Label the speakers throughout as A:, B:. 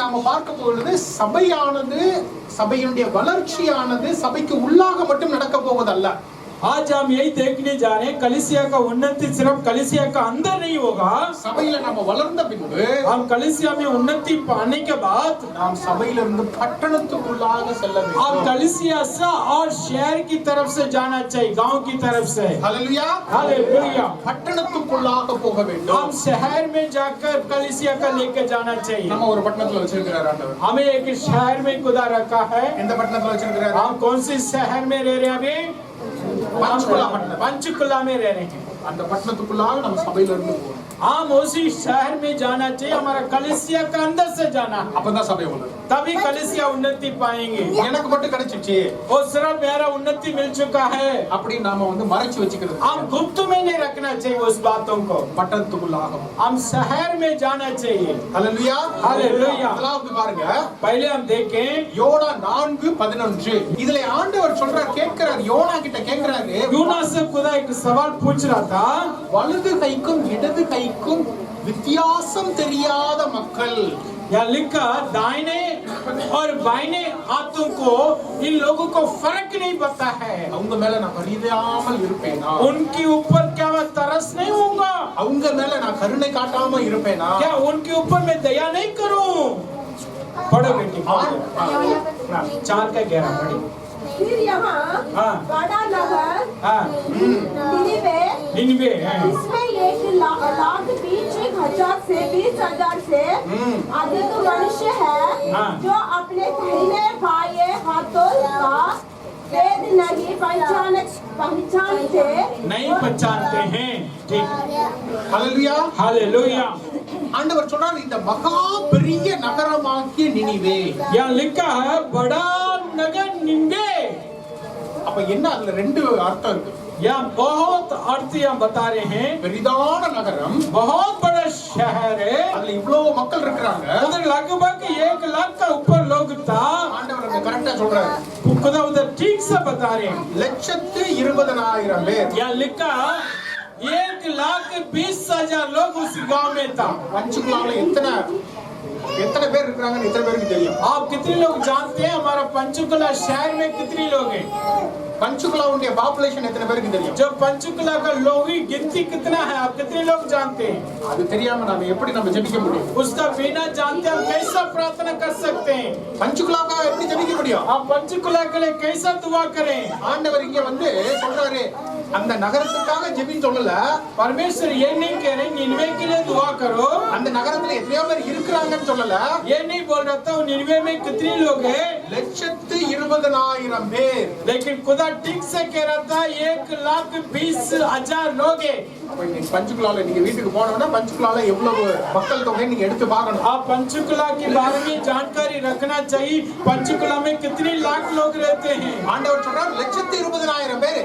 A: நாம பார்க்க பொழுது சபையானது சபையுடைய வளர்ச்சியானது சபைக்கு உள்ளாக மட்டும் நடக்க போவதல்ல.
B: आज हम यही देखने जा रहे हैं कलीसिया का उन्नति सिर्फ कलीसिया का अंदर नहीं होगा.
A: சபையில நாம வளர்ந்த பின்பு
B: हम कलीसिया में उन्नति पाने के बाद
A: நாம் சபையிலிருந்து பட்டணத்துக்குள்ளாக செல்ல வேண்டும்.
B: हम कलीसिया से और शहर की तरफ से जाना चाहिए, गांव की तरफ से.
A: Hallelujah
B: hallelujah.
A: பட்டணத்துக்குள்ளாக போக வேண்டும்.
B: हम शहर में जाकर कलीसिया का लेकर जाना चाहिए.
A: நம்ம ஒரு பட்டணத்துல வச்சிருக்கிறார் ஆண்டவர்.
B: हमें एक शहर में खुदा रखा है.
A: எந்த பட்டணத்துல வச்சிருக்கிறார்?
B: हम कौन सी शहर में रह रहे हैं अभी? पंचकुला में रह रहे हैं.
A: அந்த பட்டணத்துக்குள்ளாக நம்ம சபையில இருந்து போகணும்.
B: हम उसी शहर में जाना चाहिए, हमारा कलीसिया का अंदर से जाना.
A: அப்பதான் சபை வளரும்.
B: तभी कलीसिया उन्नति पाएंगे.
A: எனக்கு மட்டும் கிடைச்சிச்சு
B: और सिर्फ मेरा उन्नति मिल चुका है
A: அப்படி நாம மறைச்சு வச்சுக்கிறது.
B: हम गुप्त में नहीं रखना चाहिए उस बातों को.
A: பட்டணத்துக்குள்ளாக
B: हम शहर में जाना चाहिए.
A: Hallelujah
B: hallelujah.
A: முதலாவது பாருங்க,
B: पहले हम देखें
A: யோனா 4:11. இதுல ஆண்டவர் சொல்றார், கேட்கிறார், யோனா கிட்ட கேட்கிறாரு,
B: यूना से खुदा एक सवाल पूछ रहा था.
A: வலது கைக்கும் இடது கைக்கும் வித்தியாசம் தெரியாத மக்கள்.
B: या लिखा दाहिने और बाइने हाथों को इन लोगों को फर्क नहीं पता है.
A: அவங்க மேல நான் பரிதாபம் இருப்பேனா?
B: उनके ऊपर क्या मैं तरस नहीं होऊंगा?
A: அவங்க மேல நான் கருணை காட்டாம இருப்பேனா?
B: क्या उनके ऊपर मैं दया नहीं करूं? पढ़ो बेटी. 4:11 पढ़ी.
C: फिर यहाँ
B: हाँ.
C: बड़ा नगर
B: हाँ.
C: निनिवे
B: है.
C: इसमें 1,20,000 से 20,000 से अधिक मनुष्य है
B: हाँ.
C: जो अपने दाहिने बाएं हाथों का भेद नहीं
B: पहचानते हैं. ठीक.
A: हालेलुया.
B: हालेलुया.
A: ஆண்டவர் சொல்றார், இந்த மகா பெரிய நகரமாகிய நினிவே.
B: यहाँ लिखा है बड़ा नगर निनिवे.
A: அப்ப என்ன அதுல ரெண்டு அர்த்தம் இருக்கு.
B: यहाँ बहुत अर्थ यहाँ बता रहे हैं.
A: பெரிதான நகரம்,
B: बहुत बड़ा शहर है.
A: அதுல இவ்வளவு மக்கள் இருக்கிறாங்க.
B: उधर लगभग 1 लाख का ऊपर लोग था.
A: ஆண்டவர் அங்க கரெக்டா சொல்றாரு,
B: खुदा उधर ठीक से बता रहे हैं.
A: 1,20,000 பேர்.
B: यहाँ लिखा 1,20,000 लोग उस गांव में था.
A: பஞ்சுகுலாவுல எத்தனை பேர் இருக்கிறாங்கன்னு எத்தனை பேருக்கு தெரியும்?
B: आप कितने लोग जानते हैं हमारा पंचकुला शहर में कितने लोग हैं?
A: பஞ்சுகுலாவுடைய பாப்புலேஷன் எத்தனை பேருக்கு தெரியும்?
B: जो पंचकुला का लोग की गिनती कितना है आप कितने लोग जानते हैं?
A: அது தெரியாம நாம எப்படி நம்ம ஜெபிக்க முடியும்?
B: उसका बिना जानते हम कैसा प्रार्थना कर सकते हैं?
A: பஞ்சுகுலாவுக்காக எப்படி ஜெபிக்க முடியும்?
B: आप पंचकुला के लिए कैसा दुआ करें?
A: ஆண்டவர் இங்க சொல்றாரு, அந்த நகரத்துக்காக ஜெபின்னு சொல்லல.
B: परमेश्वर ये नहीं कह रहे निनवे के लिए दुआ करो.
A: அந்த நகரத்துல எத்தனையோ பேர் இருக்கிறாங்கன்னு சொல்லல.
B: ये नहीं बोल रहा था निनवे में कितने लोग हैं.
A: 1,20,000 பேர்.
B: लेकिन खुदा ठीक से कह रहा था 1,20,000 लोग हैं.
A: அப்ப இன்னைக்கு பஞ்சுகுலால நீங்க வீட்டுக்கு போனோம்னா பஞ்சுகுலால எவ்வளவு மக்கள் தொகை நீங்க எடுத்து பார்க்கணும்.
B: आप पंचकुला के बारे में जानकारी रखना चाहिए. पंचकुला में कितने लाख लोग रहते हैं.
A: ஆண்டவர் சொல்றார் 1,20,000 பேர்.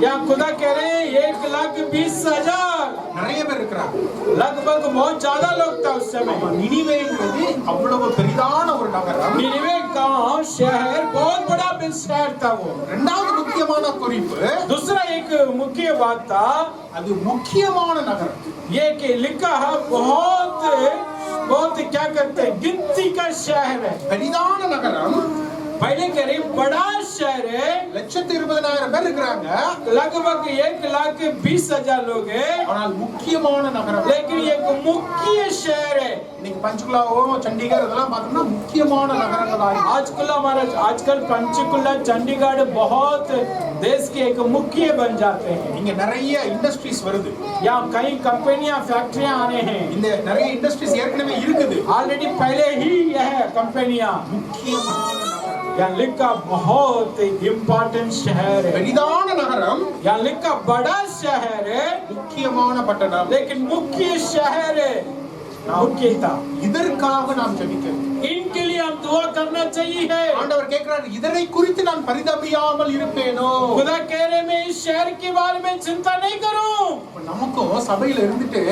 B: यहाँ खुदा कह रहे हैं 1,20,000
A: நிறைய பேர் இருக்கிறாங்க.
B: लगभग बहुत ज्यादा लोग था उस समय.
A: நினிவேங்கிறது அவ்வளவு பெரிதான ஒரு நகரம்.
B: निनवे गांव शहर बहुत बड़ा शहर था वो.
A: இரண்டாவது முக்கியமான குறிப்பு,
B: दूसरा एक मुख्य बात था
A: அது முக்கியமான நகரம்.
B: ये कि लिखा है बहुत क्या कहते हैं गिनती का शहर है.
A: பெரிதான நகரம்.
B: पहले कह रहे बड़ा शहर है.
A: 1,20,000 பேர் இருக்கிறாங்க.
B: लगभग 1,20,000 लोग हैं.
A: ஆனால் முக்கியமான நகரம்.
B: लेकिन एक मुख्य शहर है.
A: இன்னைக்கு பஞ்சுகுலாவோ சண்டிகர் இதெல்லாம் பார்த்தோம்னா முக்கியமான நகரங்களாக
B: आजकल पंचकुला चंडीगढ़ बहुत देश के एक मुख्य बन जाते हैं.
A: இங்க நிறைய இண்டஸ்ட்ரீஸ் வருது.
B: यहाँ कई कंपनियां फैक्ट्रियां आने हैं.
A: இந்த நிறைய இண்டஸ்ட்ரீஸ் ஏற்கனவே இருக்குது.
B: ऑलरेडी पहले ही यह कंपनियां.
A: முக்கியமான நகரம்.
B: यहाँ लिखा बहुत इम्पोर्टेंट शहर है.
A: பெரிதான நகரம்.
B: यहाँ लिखा बड़ा शहर है.
A: முக்கியமான பட்டணம்.
B: लेकिन मुख्य शहर है. मुख्यता
A: இதற்காக நாம் ஜெபிக்கணும்.
B: इनके लिए हम दुआ करना चाहिए.
A: ஆண்டவர் கேட்கிறார், இதனை குறித்து நான் பரிதபியாமல் இருப்பேனோ?
B: खुदा कह रहे मैं इस शहर के बारे में चिंता नहीं करूं.
A: நமக்கும் சபையில இருந்துட்டு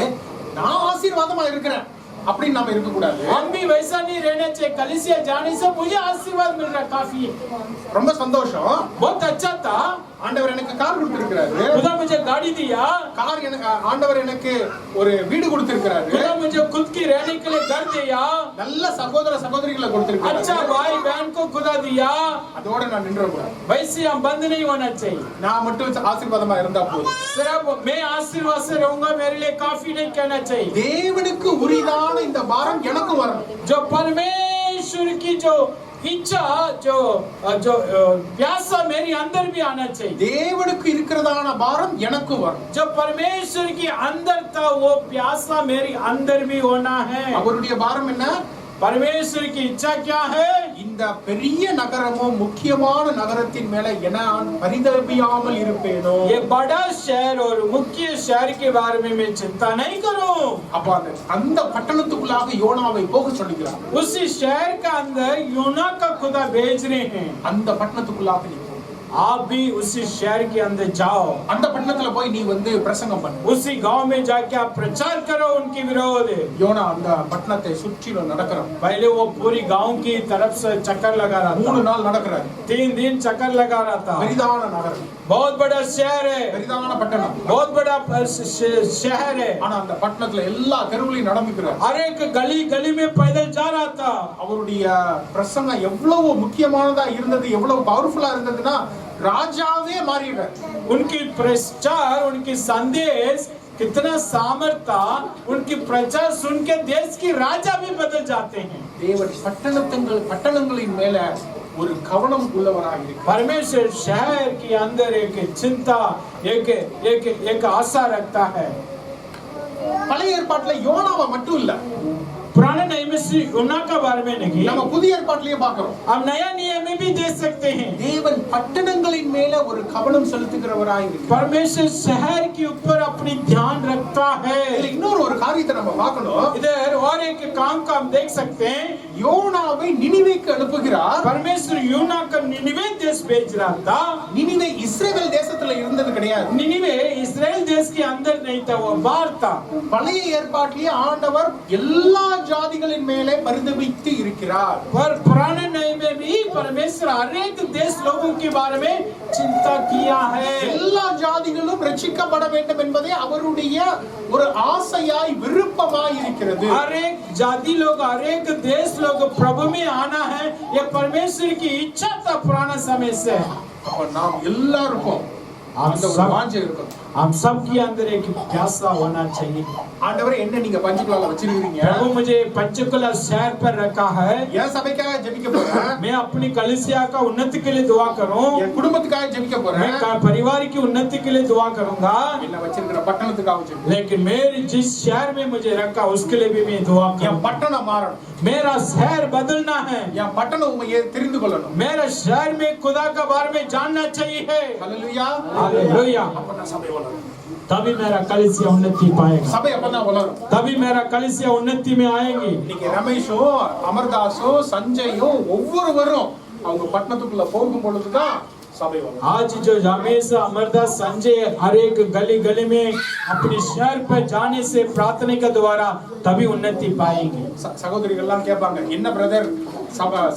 A: நான் ஆசீர்வாதமா இருக்கிறேன் அப்படின்னு நாம இருக்க கூடாது.
B: हम भी वैसा नहीं रहना चाहिए. कलीसिया जाने से मुझे आशीर्वाद मिल रहा काफी है.
A: ரொம்ப சந்தோஷம்.
B: बहुत अच्छा था.
A: ஆண்டவர் எனக்கு கார் கொடுத்திருக்கிறாரு.
B: खुदा मुझे गाड़ी दिया,
A: கார் எனக்கு ஆண்டவர் எனக்கு ஒரு வீடு கொடுத்திருக்கிறாரு.
B: खुदा मुझे खुद की रहने के लिए घर दिया,
A: நல்ல சகோதர சகோதரிகளை கொடுத்திருக்கிறாரு.
B: अच्छा भाई बहन को खुदा दिया।
A: அதோட நான் நின்றக்கூடாது.
B: वैसे हम बंद नहीं होना चाहिए।
A: நான் மட்டும் ஆசீர்வாதமா இருந்தா போதும்.
B: सिर्फ मैं आशीर्वाद से रहूंगा मेरे लिए काफी नहीं कहना चाहिए।
A: தேவனுக்கு உரிதான இந்த பாரம் எனக்கு வரணும்.
B: जो परमेश्वर की जो इच्छा जो जो प्यासा मेरी अंदर भी आना चाहिए।
A: தேவனுக்கு இருக்கிறதான பாரம் எனக்கு வரும்.
B: जो परमेश्वर की अंदर था वो प्यासा मेरी अंदर भी होना है।
A: அவருடைய பாரம் என்ன?
B: परमेश्वर की इच्छा क्या है?
A: இந்த பெரிய நகரமும் முக்கியமான நகரத்தின் மேல நான் பரிதபியாமல் இருப்பேனோ?
B: ये बड़ा शहर और मुख्य शहर के बारे में मैं चिंता नहीं करूं।
A: அப்ப அந்த பட்டணத்துக்குள்ளாக யோனாவை போக சொல்லுகிறார்.
B: उसी शहर का अंदर योना का खुदा भेज रहे हैं।
A: அந்த பட்டணத்துக்குள்ளாக நீ போ.
B: आप भी उसी शहर के अंदर जाओ।
A: அந்த பட்டணத்துல போய் நீ பிரசங்கம் பண்ணு.
B: उसी गांव में जाके आप प्रचार करो उनके विरोध।
A: யோனா அந்த பட்டணத்தை சுற்றிலும் நடக்கிறான்.
B: पहले वो पूरी गांव की तरफ से चक्कर लगा रहा था।
A: 3 நாள் நடக்கிறார்.
B: 3 दिन चक्कर लगा रहा था।
A: பெரிதான நகரம்,
B: बहुत बड़ा शहर है,
A: பெரிதான பட்டணம்,
B: बहुत बड़ा शहर है।
A: ஆனா அந்த பட்டணத்துல எல்லா தெருவுலையும் நடந்துக்கிறார்.
B: हर एक गली गली में पैदल जा रहा था।
A: அவருடைய பிரசங்கம் எவ்வளவு முக்கியமானதா இருந்தது, எவ்வளவு பவர்ஃபுல்லா இருந்ததுன்னா ராஜாவே மாறிடுறார்.
B: उनकी प्रचार उनकी संदेश कितना सामर्थ था, उनकी प्रचार सुन के देश की राजा भी बदल जाते हैं।
A: தேவன் பட்டணங்களின் மேல ஒரு கவனம் உள்ளவராக இருக்கிறார்.
B: परमेश्वर शहर के अंदर एक चिंता एक एक एक आशा रखता है।
A: பழைய ஏற்பாட்டுல யோனாவை மட்டும் இல்ல,
B: पुराने नियम में योना का बारे में नहीं,
A: நம்ம புதிய ஏற்பாட்டிலேயே பார்க்கிறோம்.
B: हम नया नियम में भी देख सकते हैं।
A: தேவன் பட்டணங்களின் மேல ஒரு கவனம் செலுத்துகிறவராக இருக்கிறார்.
B: परमेश्वर शहर के ऊपर अपनी ध्यान रखता है।
A: இதுல இன்னொரு ஒரு காரியத்தை நம்ம பார்க்கணும்.
B: इधर और एक काम का हम देख सकते हैं।
A: யோனாவை நினிவேக்கு அனுப்புகிறார்.
B: परमेश्वर योना का निनिवे देश भेज रहा था।
A: நினிவே இஸ்ரவேல் தேசத்துல இருந்தது கிடையாது.
B: निनिवे इस्राएल देश के अंदर नहीं था, वो बाहर था।
A: பழைய ஏற்பாட்டிலேயே ஆண்டவர் எல்லா ஜாதிகளின் மேலே பரிதபித்து இருக்கிறார்.
B: पर पुराने नियम में भी परमेश्वर हर एक देश लोगों के बारे में चिंता किया है।
A: எல்லா ஜாதிகளும் ரட்சிக்கப்பட வேண்டும் என்பதே அவருடைய ஒரு ஆசையாய் விருப்பமாய் இருக்கிறது.
B: हर एक जाति लोग हर एक देश लोग प्रभु में आना है, ये परमेश्वर की इच्छा था पुराना समय से।
A: அப்ப நாம் எல்லாருக்கும் அந்த ஒரு வாஞ்சை இருக்கும்.
B: हम सब के अंदर एक प्यासा होना चाहिए।
A: ஆண்டவரே என்ன நீங்க பஞ்சுக்குள்ள வச்சிருக்கீங்க?
B: प्रभु मुझे पंचकुला शहर पर रखा है।
A: என் சபைக்காக ஜெபிக்க போறேன்.
B: मैं अपनी कलीसिया का उन्नति के लिए दुआ करूं।
A: என் குடும்பத்துக்காக ஜெபிக்க போறேன்.
B: मैं परिवार की उन्नति के लिए दुआ करूंगा।
A: என்ன வச்சிருக்கிற பட்டணத்துக்காக ஜெபிக்க.
B: लेकिन मेरे जिस शहर में मुझे रखा उसके लिए भी मैं दुआ
A: என்
B: करूंगा।
A: பட்டணம் மாறணும்.
B: मेरा शहर बदलना है।
A: என் பட்டணம் உண்மையை தெரிந்து கொள்ளணும்.
B: मेरा शहर में खुदा का बारे में जानना चाहिए।
A: ஹல்லேலூயா.
B: हालेलुया।
A: அப்பதான் சபை வளரும்.
B: तभी मेरा कलीसिया उन्नति पाएगा,
A: சபை அப்பதான் வளரும்.
B: तभी मेरा कलीसिया उन्नति में आएंगे।
A: இன்னைக்கு ரமேஷும் அமர்தாஸும் சஞ்சயும் ஒவ்வொருவரும் அவங்க பட்டணத்துக்குள்ள போகும் பொழுதுதான் சபை வளரும்.
B: आज जो रमेश अमरदास संजय हर एक गली गली में अपने शहर पर जाने से प्रार्थना के द्वारा तभी उन्नति पाएंगे।
A: சகோதரிகள் எல்லாம் கேட்பாங்க, என்ன பிரதர்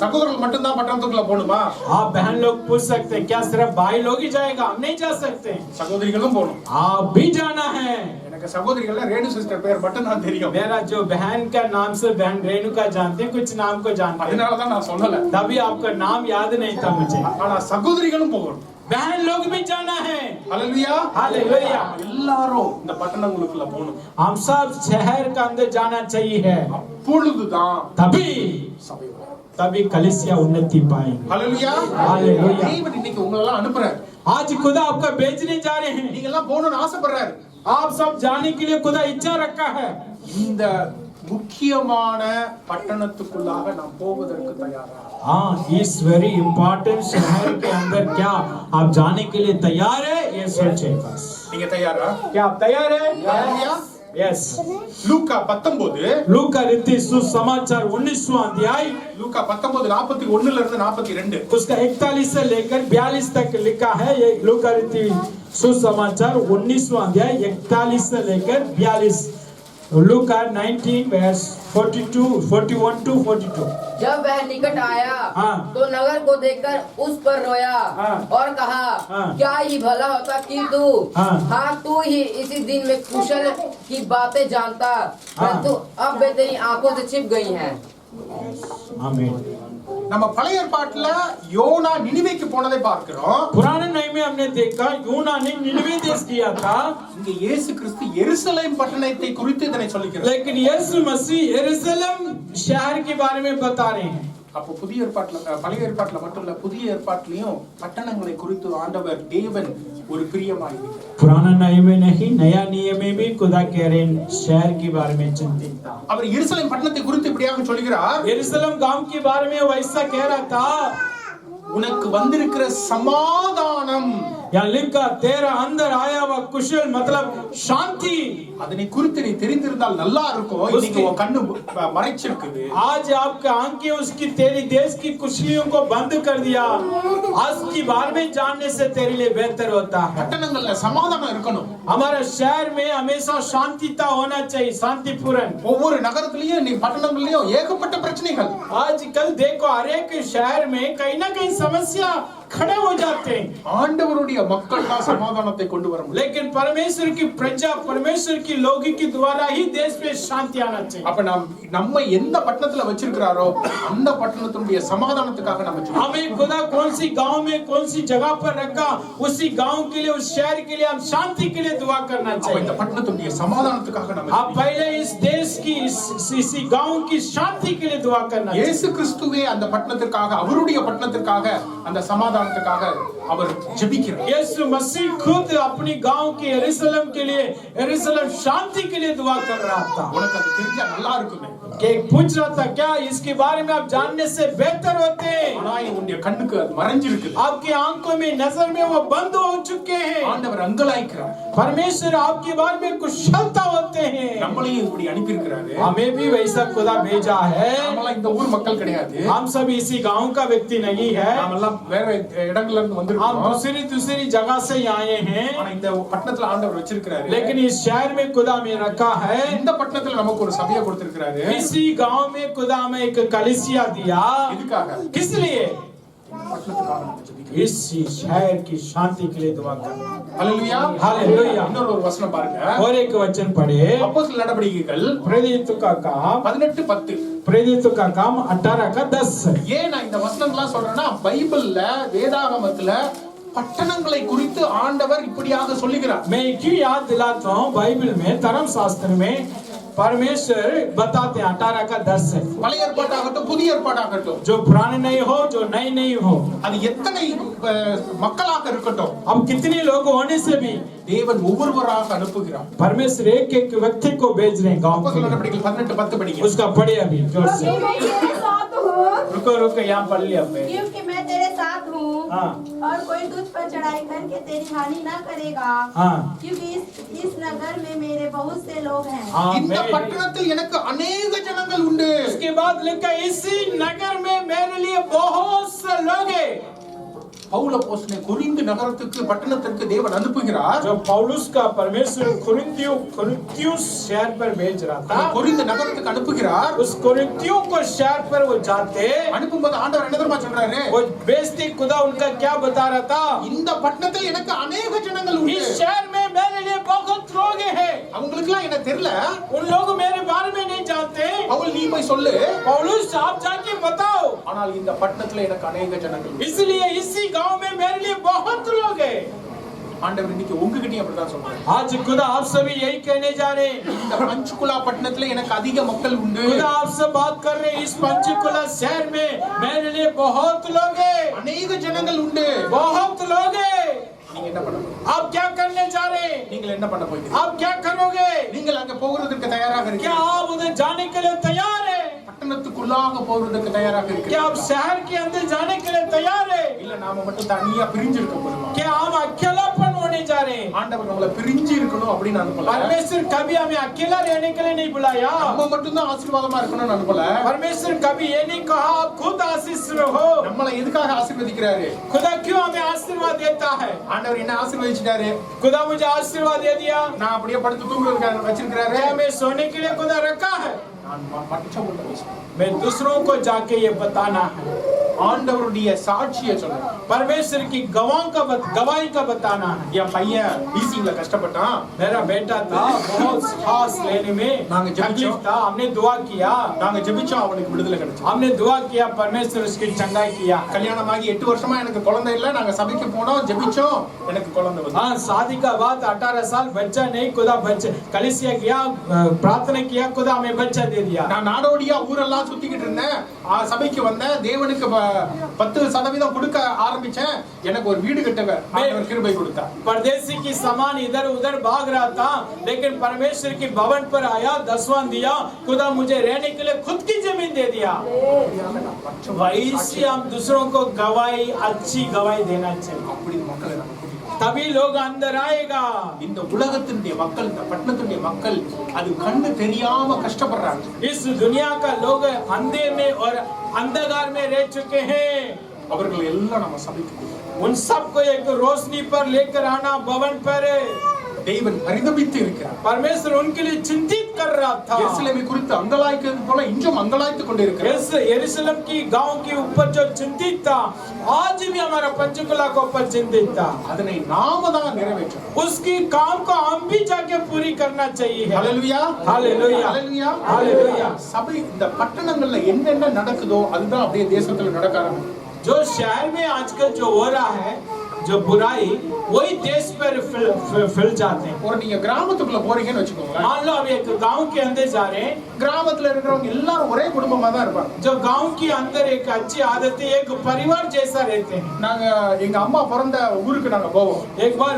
A: சகோதரர்கள் மட்டும்தான் பட்டணத்துக்குள்ள போகணுமா?
B: आप बहन लोग पूछ सकते हैं क्या सिर्फ भाई लोग ही जाएगा? हम नहीं जा सकते,
A: சகோதரிகளும் போகணும்.
B: आप भी जाना है।
A: எனக்கு சகோதரிகள் ரேணு சிஸ்டர் பேர் மட்டும் தான் தெரியும்.
B: मेरा जो बहन का नाम से बहन रेणुका जानते हैं, कुछ नाम को जानते हैं,
A: அதனாலதான் நான் சொல்லல.
B: तभी आपका नाम याद नहीं था मुझे।
A: ஆனா சகோதரிகளும் போகணும்.
B: बहन लोग भी जाना है।
A: ஹல்லேலூயா.
B: हालेलुया।
A: எல்லாரும் இந்த பட்டணங்களுக்குள்ள போகணும்.
B: हम सब शहर का अंदर जाना चाहिए,
A: அப்பொழுதுதான்
B: तभी
A: சபை வளரும்.
B: तभी कलीसिया उन्नति पाएंगे।
A: ஹல்லேலூயா.
B: हालेलुया।
A: தேவன் இன்னைக்கு உங்களை எல்லாம் அனுப்புறாரு.
B: आज खुदा आपका भेजने जा रहे हैं।
A: நீங்க எல்லாம் போகணும்னு ஆசைப்படுறாரு.
B: आप सब जाने के लिए खुदा इच्छा रखा है।
A: இந்த முக்கியமான பட்டணத்துக்குள்ளாக நாம் போவதற்கு தயாரா?
B: हाँ, इस वेरी इम्पोर्टेंट शहर के अंदर क्या आप जाने के लिए तैयार है? ये सोचे बस।
A: நீங்க தயாரா?
B: क्या आप तैयार है?
A: ஹல்லேலூயா.
B: यस।
A: லூக்கா 19
B: लूका रीति सुसमाचार 19वां अध्याय
A: லூக்கா 19:41 ல இருந்து 42.
B: उसका 41 से लेकर 42 तक लिखा है। ये लूका रीति सुसमाचार 19वां अध्याय 41 से लेकर 42। Luke 19 verse 41 to 42.
D: जब वह निकट आया
B: हाँ।
D: तो नगर को देखकर उस पर रोया
B: हाँ।
D: और कहा
B: हाँ।
D: क्या ही भला होता कि तू
B: हाँ।
D: तू ही इसी दिन में कुशल की बातें जानता, परंतु अब वे तेरी आंखों से छिप गई हैं।
B: Amen.
A: நம்ம பழைய ஏற்பாட்டுல யோனா நினிவேக்கு போனதை பார்க்கிறோம்.
B: पुराने नए में हमने देखा यूना ने निनवे देश किया था,
A: இங்க இயேசு கிறிஸ்து எருசலேம் பட்டணத்தை குறித்து இதனை சொல்லுகிறார்.
B: लेकिन यीशु मसीह यरूशलेम शहर के बारे में बता रहे हैं.
A: அப்போ புதிய ஏற்பாட்டுல பழைய ஏற்பாட்டுல மட்டும் இல்ல, புதிய ஏற்பாட்டிலையும் பட்டணங்களை குறித்து ஆண்டவர் தேவன் ஒரு பிரியமாயிருக்கிறார்.
B: पुराना नए में नहीं, नया नियम में भी खुदा कह रहे हैं शहर के बारे में चिंतित था.
A: அவர் எருசலேம் பட்டணத்தை குறித்து இப்படியாக சொல்கிறார்.
B: यरूशलेम गांव के बारे में वैसा कह रहा था,
A: உனக்கு வந்திருக்கிற சமாதானம்,
B: यहाँ लिखा तेरा अंदर आया हुआ कुशल मतलब शांति.
A: அதனை குறித்து நீ தெரிந்திருந்தால் நல்லா இருக்கும். இன்னைக்கு உன் கண்ணு மறைச்சிருக்குது.
B: आज आपका आंखें उसकी तेरी देश की खुशियों को बंद कर दिया. आज की बारे में जानने से तेरे लिए बेहतर होता है.
A: பட்டணங்கள்ல சமாதானம் இருக்கணும்.
B: हमारे शहर में हमेशा शांतिता होना चाहिए, शांतिपूर्ण.
A: ஒவ்வொரு நகரத்திலயும் நீ பட்டணங்கள்லயும் ஏகப்பட்ட பிரச்சனைகள்.
B: आजकल देखो हर एक शहर में कहीं ना कहीं समस्या खड़े हो जाते हैं.
A: ஆண்டவருடைய மக்கள் தான் சமாதானத்தை கொண்டு வர முடியும்.
B: लेकिन परमेश्वर की प्रजा, परमेश्वर की लोगों के द्वारा ही देश में शांति आना चाहिए.
A: அப்ப நம்ம எந்த பட்டணத்துல வச்சிருக்கிறாரோ அந்த பட்டணத்தினுடைய சமாதானத்துக்காக நம்ம ஜெபிக்கணும்.
B: हमें खुदा कौन सी गांव में कौन सी जगह पर रखा, उसी गांव के लिए, उस शहर के लिए हम शांति के लिए दुआ करना
A: அப்ப
B: चाहिए.
A: இந்த பட்டணத்தினுடைய சமாதானத்துக்காக நம்ம
B: आप पहले इस देश की, इसी गांव की शांति के लिए दुआ करना चाहिए.
A: இயேசு கிறிஸ்துவே அந்த பட்டணத்திற்காக, அவருடைய பட்டணத்திற்காக, அந்த சமாதானத்துக்காக அவர் ஜெபிக்கிறார்.
B: यीशु मसीह खुद अपनी गांव के यरूशलेम के लिए, यरूशलेम शांति के लिए दुआ कर रहा था.
A: உனக்கு அது தெரிஞ்சா நல்லா இருக்குமே.
B: कि पूछ रहा था क्या इसके बारे में आप जानने से बेहतर होते हैं.
A: ஆனா உன்னுடைய கண்ணுக்கு அது மறைஞ்சிருக்குது.
B: आपकी आंखों में, नजर में वो बंद हो चुके हैं.
A: ஆண்டவர் அங்கலாய்க்கிறார்.
B: परमेश्वर आपके बारे में कुशलता होते हैं.
A: நம்மளையும் இப்படி அனுப்பி இருக்கிறாரு.
B: हमें भी वैसा खुदा भेजा है.
A: நம்மலாம் இந்த ஊர் மக்கள் கிடையாது.
B: हम सब इसी गांव का व्यक्ति नहीं है.
A: நாமெல்லாம் வேற இடங்கள்ல இருந்து
B: हम
A: வந்திருக்கோம்.
B: दूसरी जगह से आए हैं.
A: ஆனா இந்த பட்டணத்துல ஆண்டவர் வச்சிருக்கிறாரு.
B: लेकिन इस शहर में खुदा में रखा है.
A: இந்த பட்டணத்துல நமக்கு ஒரு சபையை கொடுத்திருக்கிறாரு.
B: इसी गांव में खुदा में एक कलीसिया दिया.
A: எதுக்காக?
B: किस लिए?
A: பட்டணத்துக்காக நம்ம ஜெபிக்கணும்.
B: इसी शहर की शांति के लिए दुआ करना.
A: ஹல்லேலூயா.
B: हालेलुया.
A: இன்னொரு ஒரு வசனம் பாருங்க.
B: और एक वचन पढ़े,
A: அப்போஸ்தலர் நடபடிகள்
B: प्रेरितों का काम,
A: 18:10.
B: प्रेरितों का काम 18 का 10.
A: ஏன் நான் இந்த வசனங்கள்லாம் சொல்றேன்னா, பைபிள்ல வேதாகமத்துல பட்டணங்களை குறித்து ஆண்டவர் இப்படியாக சொல்லுகிறார்.
B: मैं क्यों याद दिलाता हूँ, बाइबल में, धर्म शास्त्र में परमेश्वर बताते हैं 18 का 10 है.
A: பழைய ஏற்பாடாகட்டும் புதிய ஏற்பாடாகட்டும்,
B: जो पुराने नहीं हो, जो नई नहीं हो,
A: அது எத்தனை மக்களாக இருக்கட்டும்,
B: अब कितने लोग होने से भी
A: தேவன் ஒவ்வொருவராக அனுப்புகிறார்.
B: परमेश्वर एक एक व्यक्ति को भेज रहे हैं गांव
A: அப்போஸ்தலர்
B: के.
A: நடபடிகள் 18:10 படிங்க.
B: उसका पढ़े अभी जोर से.
C: क्योंकि मैं तेरे साथ हूँ,
B: रुको यहाँ पढ़ लिया मैं.
C: क्योंकि मैं तेरे साथ हूँ,
B: हाँ
C: और कोई तुझ पर चढ़ाई करके तेरी हानि ना करेगा,
B: हाँ
C: क्योंकि इस नगर में मेरे बहुत से लोग हैं.
B: हाँ.
A: இந்த
B: मैं-
A: பட்டணத்தில் எனக்கு अनेक ஜனங்கள் உண்டு.
B: उसके बाद लिखा इसी नगर में मेरे लिए बहुत से लोग हैं.
A: பவுல் அப்போஸ்தலனை கொரிந்து நகரத்துக்கு பட்டணத்திற்கு தேவன் அனுப்புகிறார்.
B: जो पौलुस का परमेश्वर कुरिन्थियों शहर पर भेज रहा था,
A: கொரிந்து நகரத்துக்கு அனுப்புகிறார்.
B: उस कुरिन्थियों को शहर पर वो जाते,
A: அனுப்பும்போது ஆண்டவர் என்ன தெரியுமா சொல்றாரு?
B: वो बेचते खुदा उनका क्या बता रहा था,
A: இந்த பட்டணத்தில் எனக்கு अनेक ஜனங்கள் உண்டு.
B: इस शहर में मेरे लिए बहुत लोग हैं.
A: அவங்களுக்குலாம் என்ன தெரியல.
B: उन लोग मेरे बारे में नहीं जानते.
A: பவுல் நீ போய் சொல்லு.
B: पौलुस आप जाके बताओ,
A: ஆனால் இந்த பட்டணத்துல எனக்கு अनेक ஜனங்கள் உண்டு.
B: इसलिए इसी गांव में मेरे लिए बहुत लोग हैं.
A: ஆண்டவர் இன்னைக்கு உங்ககிட்டயும் அப்படிதான் சொல்றாரு.
B: आज खुदा आप सभी यही कहने जा रहे हैं.
A: இந்த பஞ்சுகுலா பட்டணத்துல எனக்கு அதிக மக்கள் உண்டு.
B: खुदा आपसे बात कर रहे हैं, इस पंचकुला शहर में मेरे लिए बहुत लोग हैं.
A: अनेक ஜனங்கள் உண்டு.
B: बहुत लोग हैं.
A: நீங்க என்ன பண்ண போறீங்க?
B: आप क्या करने जा रहे हैं?
A: நீங்கள் என்ன பண்ண போறீங்க?
B: आप क्या करोगे?
A: நீங்கள் அங்க போகிறதுக்கு தயாராக
B: क्या
A: இருக்கீங்க?
B: आप उधर जाने के लिए तैयार है?
A: பட்டணத்துக்குள்ளாக போகிறதுக்கு தயாராக
B: क्या
A: இருக்கீங்க?
B: आप शहर के अंदर जाने के लिए तैयार है?
A: இல்ல நாம மட்டும் தனியா பிரிஞ்சு இருக்க போறோமா?
B: क्या हम अकेलापन होने जा रहे हैं?
A: ஆண்டவர் நம்மள பிரிஞ்சு இருக்கணும் அப்படின்னு அனுப்பல.
B: परमेश्वर कभी हमें अकेला रहने के लिए नहीं बुलाया.
A: நம்ம மட்டும் தான் ஆசீர்வாதமா இருக்கணும்னு அனுப்பல.
B: परमेश्वर कभी ये नहीं कहा आप खुद आशीष रहो.
A: நம்ம நம்மளை எதுக்காக ஆசீர்வதிக்கிறாரு?
B: खुदा क्यों हमें आशीर्वाद देता है?
A: ஆண்டவர் என்ன ஆசீர்வதிச்சிட்டாரு?
B: खुदा मुझे आशीर्वाद दे दिया।
A: நான் அப்படியே படுத்து தூங்குறதுக்காக வச்சிருக்கிறாரு.
B: हमें सोने के लिए खुदा रखा है।
A: நான் மற்றவங்க பேசுறேன்.
B: मैं दूसरों को जाके ये बताना है,
A: ஆண்டவருடைய சாட்சியை சொல்றேன்.
B: परमेश्वर की गवाही का बताना है।
A: என் பையன் டீசிங்ல கஷ்டப்பட்டான்.
B: मेरा बेटा था बहुत सांस लेने में
A: नांगे जब
B: तकलीफ
A: जो-
B: था, हमने दुआ किया,
A: நாங்க ஜெபிச்சோம், அவனுக்கு விடுதலை கிடைச்சது.
B: हमने दुआ किया, परमेश्वर उसकी चंगाई किया।
A: கல்யாணமாகி 8 வருஷமா எனக்கு குழந்தை இல்ல. நாங்க சபைக்கு போனோம், ஜெபிச்சோம், எனக்கு குழந்தை வந்து.
B: हाँ, शादी का बाद 18 साल बच्चा नहीं, खुदा बच्चे कलीसिया किया, प्रार्थना किया, खुदा हमें बच्चा दे दिया।
A: நான் நாடோடியா ஊரெல்லாம் சுத்திக்கிட்டு இருந்தேன். சபைக்கு வந்தேன், தேவனுக்கு 10% கொடுக்க ஆரம்பிச்சேன். எனக்கு ஒரு வீடு கட்டவே ஆண்டவர் கிருபை கொடுத்தார்.
B: परदेसी की समान इधर उधर भाग रहा था, लेकिन परमेश्वर की भवन पर आया, 10वां दिया, खुदा मुझे रहने के लिए खुद की जमीन दे दिया। वैसे हम दूसरों को गवाही, अच्छी गवाही देना चाहिए,
A: அப்படி மக்களை நம்ம கூட்டிட்டு
B: तभी लोग अंदर आएगा।
A: இந்த உலகத்தினுடைய மக்கள், இந்த பட்டணத்தினுடைய மக்கள் அது கண்ணு தெரியாம கஷ்டப்படுறாங்க.
B: इस दुनिया का लोग अंधे में और अंधकार में रह चुके हैं।
A: அவர்கள் எல்லாம் நம்ம சபைக்கு கூப்பிடுறோம்.
B: उन सबको एक रोशनी पर लेकर आना, भवन पर।
A: தேவன் பரிதபித்து இருக்கிறார்.
B: परमेश्वर उनके लिए चिंतित कर रहा था।
A: எருசலேமை குறித்து அங்கலாய்க்கிறது போல இன்றும் அங்கலாய்த்துக் கொண்டிருக்கிறார்.
B: यरूशलेम की गांव के ऊपर जो चिंतित था, आज भी हमारा पंचकुला के ऊपर चिंतित था।
A: அதனை நாம தான் நிறைவேற்றணும்.
B: उसकी काम को हम भी जाके पूरी करना चाहिए।
A: ஹalleluya,
B: हालेलुया,
A: ஹalleluya,
B: हालेलुया।
A: சபை இந்த பட்டணங்கள்ல என்னென்ன நடக்குதோ அதுதான் அப்படியே தேசத்துல நடக்க ஆரம்பிக்கும்.
B: जो शहर में आजकल जो हो रहा है, जो बुराई, वही देश पर फैल जाते हैं।
A: ஒரு நீங்க கிராமத்துக்குள்ள போறீங்கன்னு வச்சுக்கோங்க.
B: मान लो हम एक गांव के अंदर जा रहे हैं,
A: கிராமத்துல இருக்கிறவங்க எல்லாரும் ஒரே குடும்பமா தான் இருப்பாங்க.
B: जो गांव के अंदर एक अच्छी आदत है, एक परिवार जैसा रहते हैं।
A: நாங்க எங்க அம்மா பிறந்த ஊருக்கு நாங்க போவோம்.
B: एक बार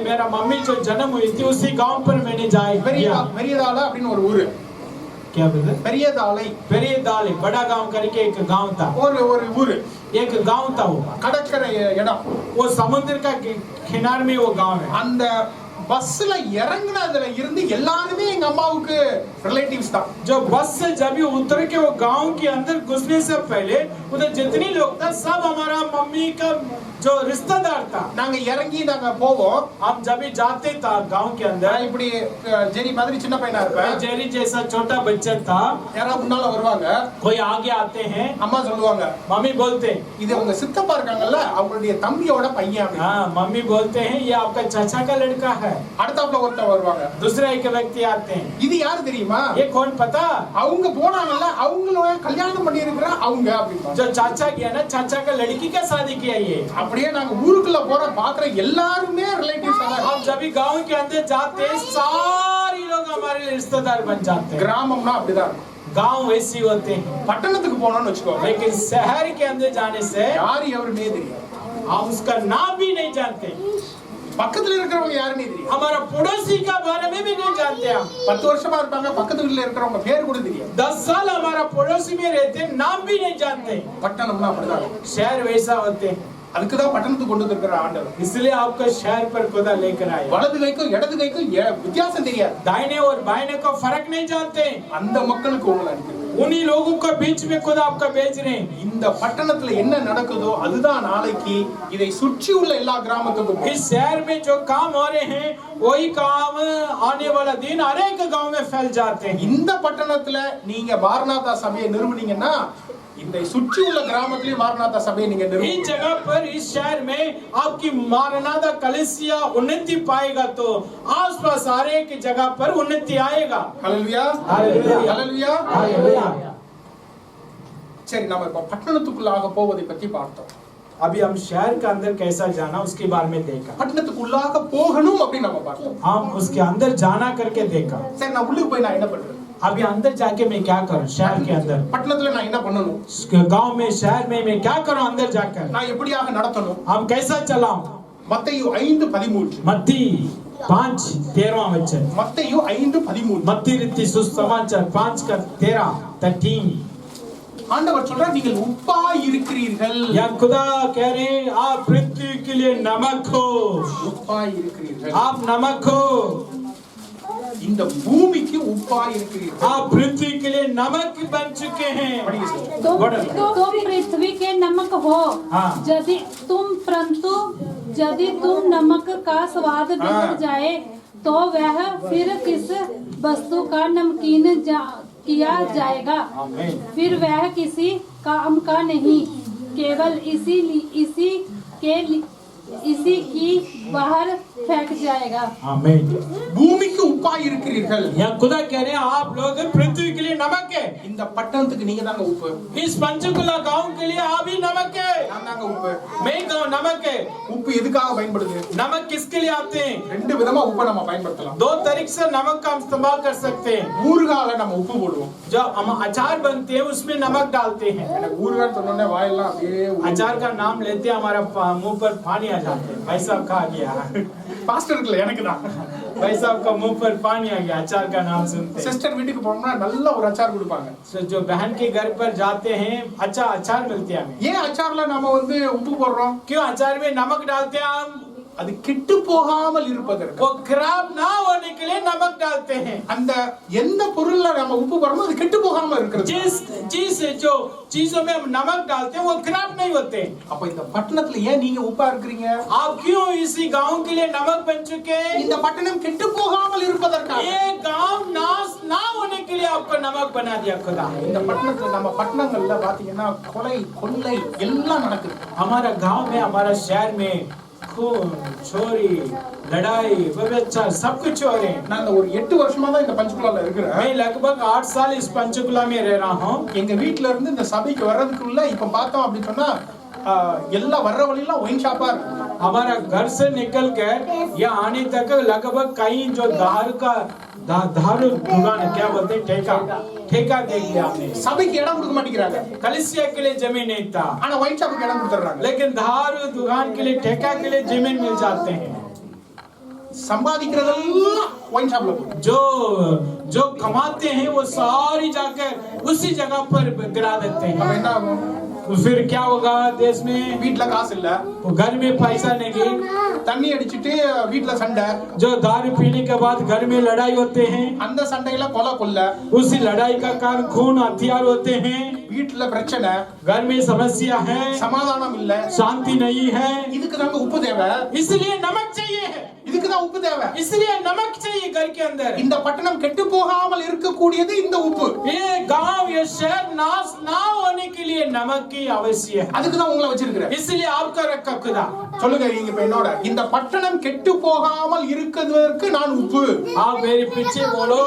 B: मेरा मम्मी जो जन्म हुई थी, उसी गांव पर मैंने जाया।
A: பெரியதாலை அப்படின்னு ஒரு ஊரு.
B: क्या बोलते?
A: பெரியதாலை,
B: பெரியதாலை, बड़ा गांव करके एक गांव था।
A: ஒரு ஊரு,
B: एक गांव था वो,
A: கடற்கரை இடம்.
B: वो समुद्र का किनारे में वो गांव है।
A: அந்த பஸ்ல இறங்குனதுல இருந்து எல்லாருமே எங்க அம்மாவுக்கு ரிலேட்டிவ்ஸ் தான்.
B: जो बस से जब ये उतर के वो गांव के अंदर घुसने से पहले उधर जितने लोग था, सब हमारा मम्मी का जो रिश्तेदार था।
A: நாங்க இறங்கி நாங்க போவோம்.
B: हम जब भी जाते था गांव के अंदर,
A: நான் இப்படி ஜெரி மாதிரி சின்ன பையனா இருப்பேன்.
B: जेरी जैसा छोटा बच्चा था,
A: யாராவது முன்னால வருவாங்க,
B: कोई आगे आते हैं,
A: அம்மா சொல்லுவாங்க,
B: मम्मी बोलते,
A: இது உங்க சித்தப்பா இருக்காங்கல்ல, அவங்களுடைய தம்பியோட பையன் அப்படி.
B: हाँ, मम्मी बोलते हैं ये आपका चाचा का लड़का है।
A: அடுத்தாப்புல ஒருத்தர் வருவாங்க,
B: दूसरा एक व्यक्ति आते हैं,
A: இது யாரு தெரியுமா,
B: ये कौन पता,
A: அவங்க போனாங்கல்ல, அவங்களோட கல்யாணம் பண்ணி இருக்கிற அவங்க அப்படிம்பாங்க.
B: जो चाचा गया ना, चाचा का लड़की का शादी किया ये।
A: அப்படியே நாங்க ஊருக்குள்ள போற பாக்குற எல்லாருமே ரிலேட்டிவ்ஸ் தான்.
B: हम जब भी गांव के अंदर जाते हैं, सारे लोग हमारे रिश्तेदार बन जाते हैं।
A: கிராமம்னா அப்படிதான் இருக்கும்.
B: गांव वैसे होते हैं,
A: பட்டணத்துக்கு போனோம்னு வச்சுக்கோங்க,
B: लेकिन शहर के अंदर जाने से
A: யாரு எவருமே தெரியாது.
B: हम उसका नाम भी नहीं जानते,
A: பக்கத்துல இருக்கிறவங்க யாருன்னே தெரியாது.
B: हमारा पड़ोसी का बारे में भी नहीं जानते। हम
A: 10 வருஷமா இருப்பாங்க, பக்கத்து வீட்டுல இருக்கிறவங்க பேர் கூட தெரியாது.
B: 10 साल हमारा पड़ोसी में रहते, नाम भी नहीं जानते।
A: பட்டணம்னா அப்படிதான் இருக்கும்.
B: शहर वैसा होते हैं,
A: அதுக்குதான் பட்டணத்துக்கு கொண்டு வந்திருக்கிற ஆண்டவர்.
B: इसलिए आपका शहर पर खुदा लेकर आए।
A: வலது கைக்கும் இடது கைக்கும் வித்தியாசம் தெரியாது.
B: दाहिने और बाएं का फर्क नहीं जानते,
A: அந்த மக்களுக்கு உங்களை அனுப்பியிருக்கிறார்.
B: उन्हीं लोगों के बीच में खुदा आपका भेज रहे हैं।
A: இந்த பட்டணத்துல என்ன நடக்குதோ அதுதான் நாளைக்கு இதை சுற்றி உள்ள எல்லா கிராமத்துக்கும் போகும்.
B: इस शहर में जो काम हो रहे हैं, वही काम आने वाला दिन हर एक गांव में फैल जाते हैं।
A: இந்த பட்டணத்துல நீங்க மாரநாதா சபையை நிறுவனீங்கன்னா இந்த சுற்றி உள்ள கிராமத்திலயும் மாரநாதா சபையை நீங்க
B: इस
A: நிறுவனீங்க.
B: जगह पर, इस शहर में आपकी मारनादा कलीसिया उन्नति पाएगा, तो आसपास हर एक जगह पर उन्नति आएगा।
A: ஹல்லேலூயா,
B: ஹல்லேலூயா,
A: ஹல்லேலூயா,
B: हालेलुया।
A: சரி, நாம இப்ப பட்டணத்துக்குள்ளாக போவதை பத்தி பார்த்தோம்.
B: अभी हम शहर के अंदर कैसा जाना उसके बारे में देखा,
A: பட்டணத்துக்குள்ளாக போகணும் அப்படின்னு நம்ம பார்த்தோம்.
B: हम उसके अंदर जाना करके देखा।
A: சரி, நான் உள்ளுக்கு போய் நான் என்ன பண்றது?
B: अभी अंदर जाके मैं क्या करूं, शहर के अंदर,
A: பட்டணத்துல நான் என்ன பண்ணணும்?
B: गांव में, शहर में मैं क्या करूं अंदर जाकर,
A: நான் எப்படியாக நடத்தணும்?
B: हम कैसा चलाऊं।
A: மத்தேயு 5:13,
B: मत्ती 5:13 वचन,
A: மத்தேயு 5:13.
B: मत्ती रीति सुसमाचार 5:13।
A: ஆண்டவர் சொல்றார், நீங்கள் உப்பா இருக்கிறீர்கள்.
B: या खुदा कह रहे हैं, आप पृथ्वी के लिए नमक हो,
A: உப்பா இருக்கிறீர்கள்.
B: आप नमक हो।
A: இந்த பூமிக்கு உப்பா இருக்கிறீர்கள்.
B: आप पृथ्वी के लिए नमक बन चुके हैं।
A: படிங்க sister.
C: तुम
B: बड़ा।
C: तुम पृथ्वी के नमक हो।
B: हाँ।
C: यदि तुम नमक का स्वाद बिगड़ जाए तो वह फिर किस वस्तु का नमकीन किया जाएगा।
B: आमीन।
C: फिर वह किसी काम का नहीं, केवल इसी की बाहर फेंक जाएगा।
B: आमीन।
A: பூமிக்கு உப்பா இருக்கிறீர்கள்.
B: यहाँ खुदा कह रहे हैं आप लोग पृथ्वी के लिए नमक है।
A: இந்த பட்டணத்துக்கு நீங்க தாங்க உப்பு.
B: इस पंचकुला गांव के लिए आप ही नमक है।
A: நான் தாங்க உப்பு.
B: मैं गाँव नमक है।
A: உப்பு எதுக்காக பயன்படுது?
B: नमक किसके लिए आते हैं?
A: ரெண்டு விதமா உப்பை நம்ம பயன்படுத்தலாம்.
B: दो तरीके से नमक का हम इस्तेमाल कर सकते हैं।
A: ஊறுகால நம்ம உப்பு போடுவோம்.
B: जो हम अचार बनते हैं उसमें नमक डालते हैं।
A: எனக்கு ஊறுகாய் சொன்னோனே வாயெல்லாம் அப்படியே
B: अचार का नाम लेते हैं हमारा मुंह पर पानी आ जाता है। भाई साहब खा गया।
A: பாஸ்டர் இருக்குல்ல எனக்கு தான்.
B: भाई साहब का मुंह पर पानी आ गया अचार का नाम सुनते हैं।
A: சிஸ்டர் வீட்டுக்கு போனோம்னா நல்ல ஒரு அச்சார் கொடுப்பாங்க.
B: जो बहन के घर पर जाते हैं अच्छा अचार मिलते हैं हमें।
A: ஏன் அச்சார்ல நாம வந்து உப்பு போடுறோம்?
B: क्यों अचार में नमक डालते हैं हम?
A: அது கெட்டு போகாமல் இருப்பதற்கு.
B: वो खराब ना होने के लिए नमक डालते हैं।
A: அந்த எந்த பொருள்ல நம்ம உப்பு போடுறோமோ அது கெட்டு போகாம இருக்கிறது.
B: जिस चीज से जो चीजों में हम नमक डालते हैं वो खराब नहीं होते।
A: அப்ப இந்த பட்டணத்துல ஏன் நீங்க உப்பா இருக்கிறீங்க?
B: आप क्यों इसी गांव के लिए नमक बन चुके हैं?
A: இந்த பட்டணம் கெட்டு போகாமல் இருப்பதற்காக.
B: ये गांव नाश ना होने के लिए आपको नमक बना दिया खुदा।
A: இந்த பட்டணத்துல நம்ம பட்டணங்கள்ல பாத்தீங்கன்னா கொலை கொள்ளை எல்லாம் நடக்குது.
B: हमारा गांव में हमारा शहर में खून चोरी लड़ाई व्यभिचार सब कुछ हो रहे हैं।
A: நான் ஒரு 8 வருஷமா தான் இந்த பஞ்சுகுலால இருக்கிறேன்.
B: मैं लगभग 8 साल इस पंचकुला में रह रहा हूँ।
A: எங்க வீட்ல இருந்து இந்த சபைக்கு வர்றதுக்குள்ள இப்ப பார்த்தோம் அப்படி சொன்னா எல்லாம் வர்ற வழியெல்லாம் ஒயின் ஷாப்பா இருக்கு.
B: हमारा घर से निकल कर यहाँ आने तक लगभग कहीं जो दारू दुकान क्या बोलते हैं ठेका देख लिया हमने।
A: சபைக்கு இடம் கொடுக்க மாட்டேங்கிறாங்க.
B: कलिसिया के लिए जमीन नहीं था
A: ஆனா ஒயின் ஷாப்புக்கு இடம் கொடுத்துறாங்க.
B: लेकिन दारू दुकान के लिए ठेका के लिए जमीन मिल जाते हैं।
A: சம்பாதிக்கிறதெல்லாம் ஒயின் ஷாப்ல போகுது.
B: जो कमाते हैं वो सारी जाकर उसी जगह पर गिरा देते
A: அப்ப
B: हैं।
A: என்ன ஆகும்?
B: फिर क्या होगा देश में?
A: வீட்ல காசு இல்ல,
B: वो घर में पैसा नहीं,
A: தண்ணி அடிச்சிட்டு வீட்ல சண்டை,
B: जो दारू पीने के बाद घर में लड़ाई होते हैं,
A: அந்த சண்டையில கொலை கொள்ள,
B: उसी लड़ाई का कारण खून हथियार होते हैं,
A: வீட்ல பிரச்சனை,
B: घर में समस्या है,
A: சமாதானம் இல்ல.
B: शांति नहीं है।
A: இதுக்கு தாங்க உப்பு தேவை.
B: इसलिए नमक चाहिए है।
A: இதுக்கு தான் உப்பு தேவை.
B: इसलिए नमक चाहिए घर के अंदर।
A: இந்த பட்டணம் கெட்டு போகாமல் இருக்கக்கூடியது இந்த உப்பு.
B: ये गांव ये शहर नाश ना होने के लिए नमक की आवश्यक है।
A: அதுக்கு தான் உங்களை வச்சிருக்கிறேன்.
B: इसलिए आपका रखा खुदा।
A: சொல்லுங்க நீங்க இப்ப என்னோட இந்த பட்டணம் கெட்டு போகாமல் இருக்கிறதுக்கு நான் உப்பு.
B: आप मेरे पीछे बोलो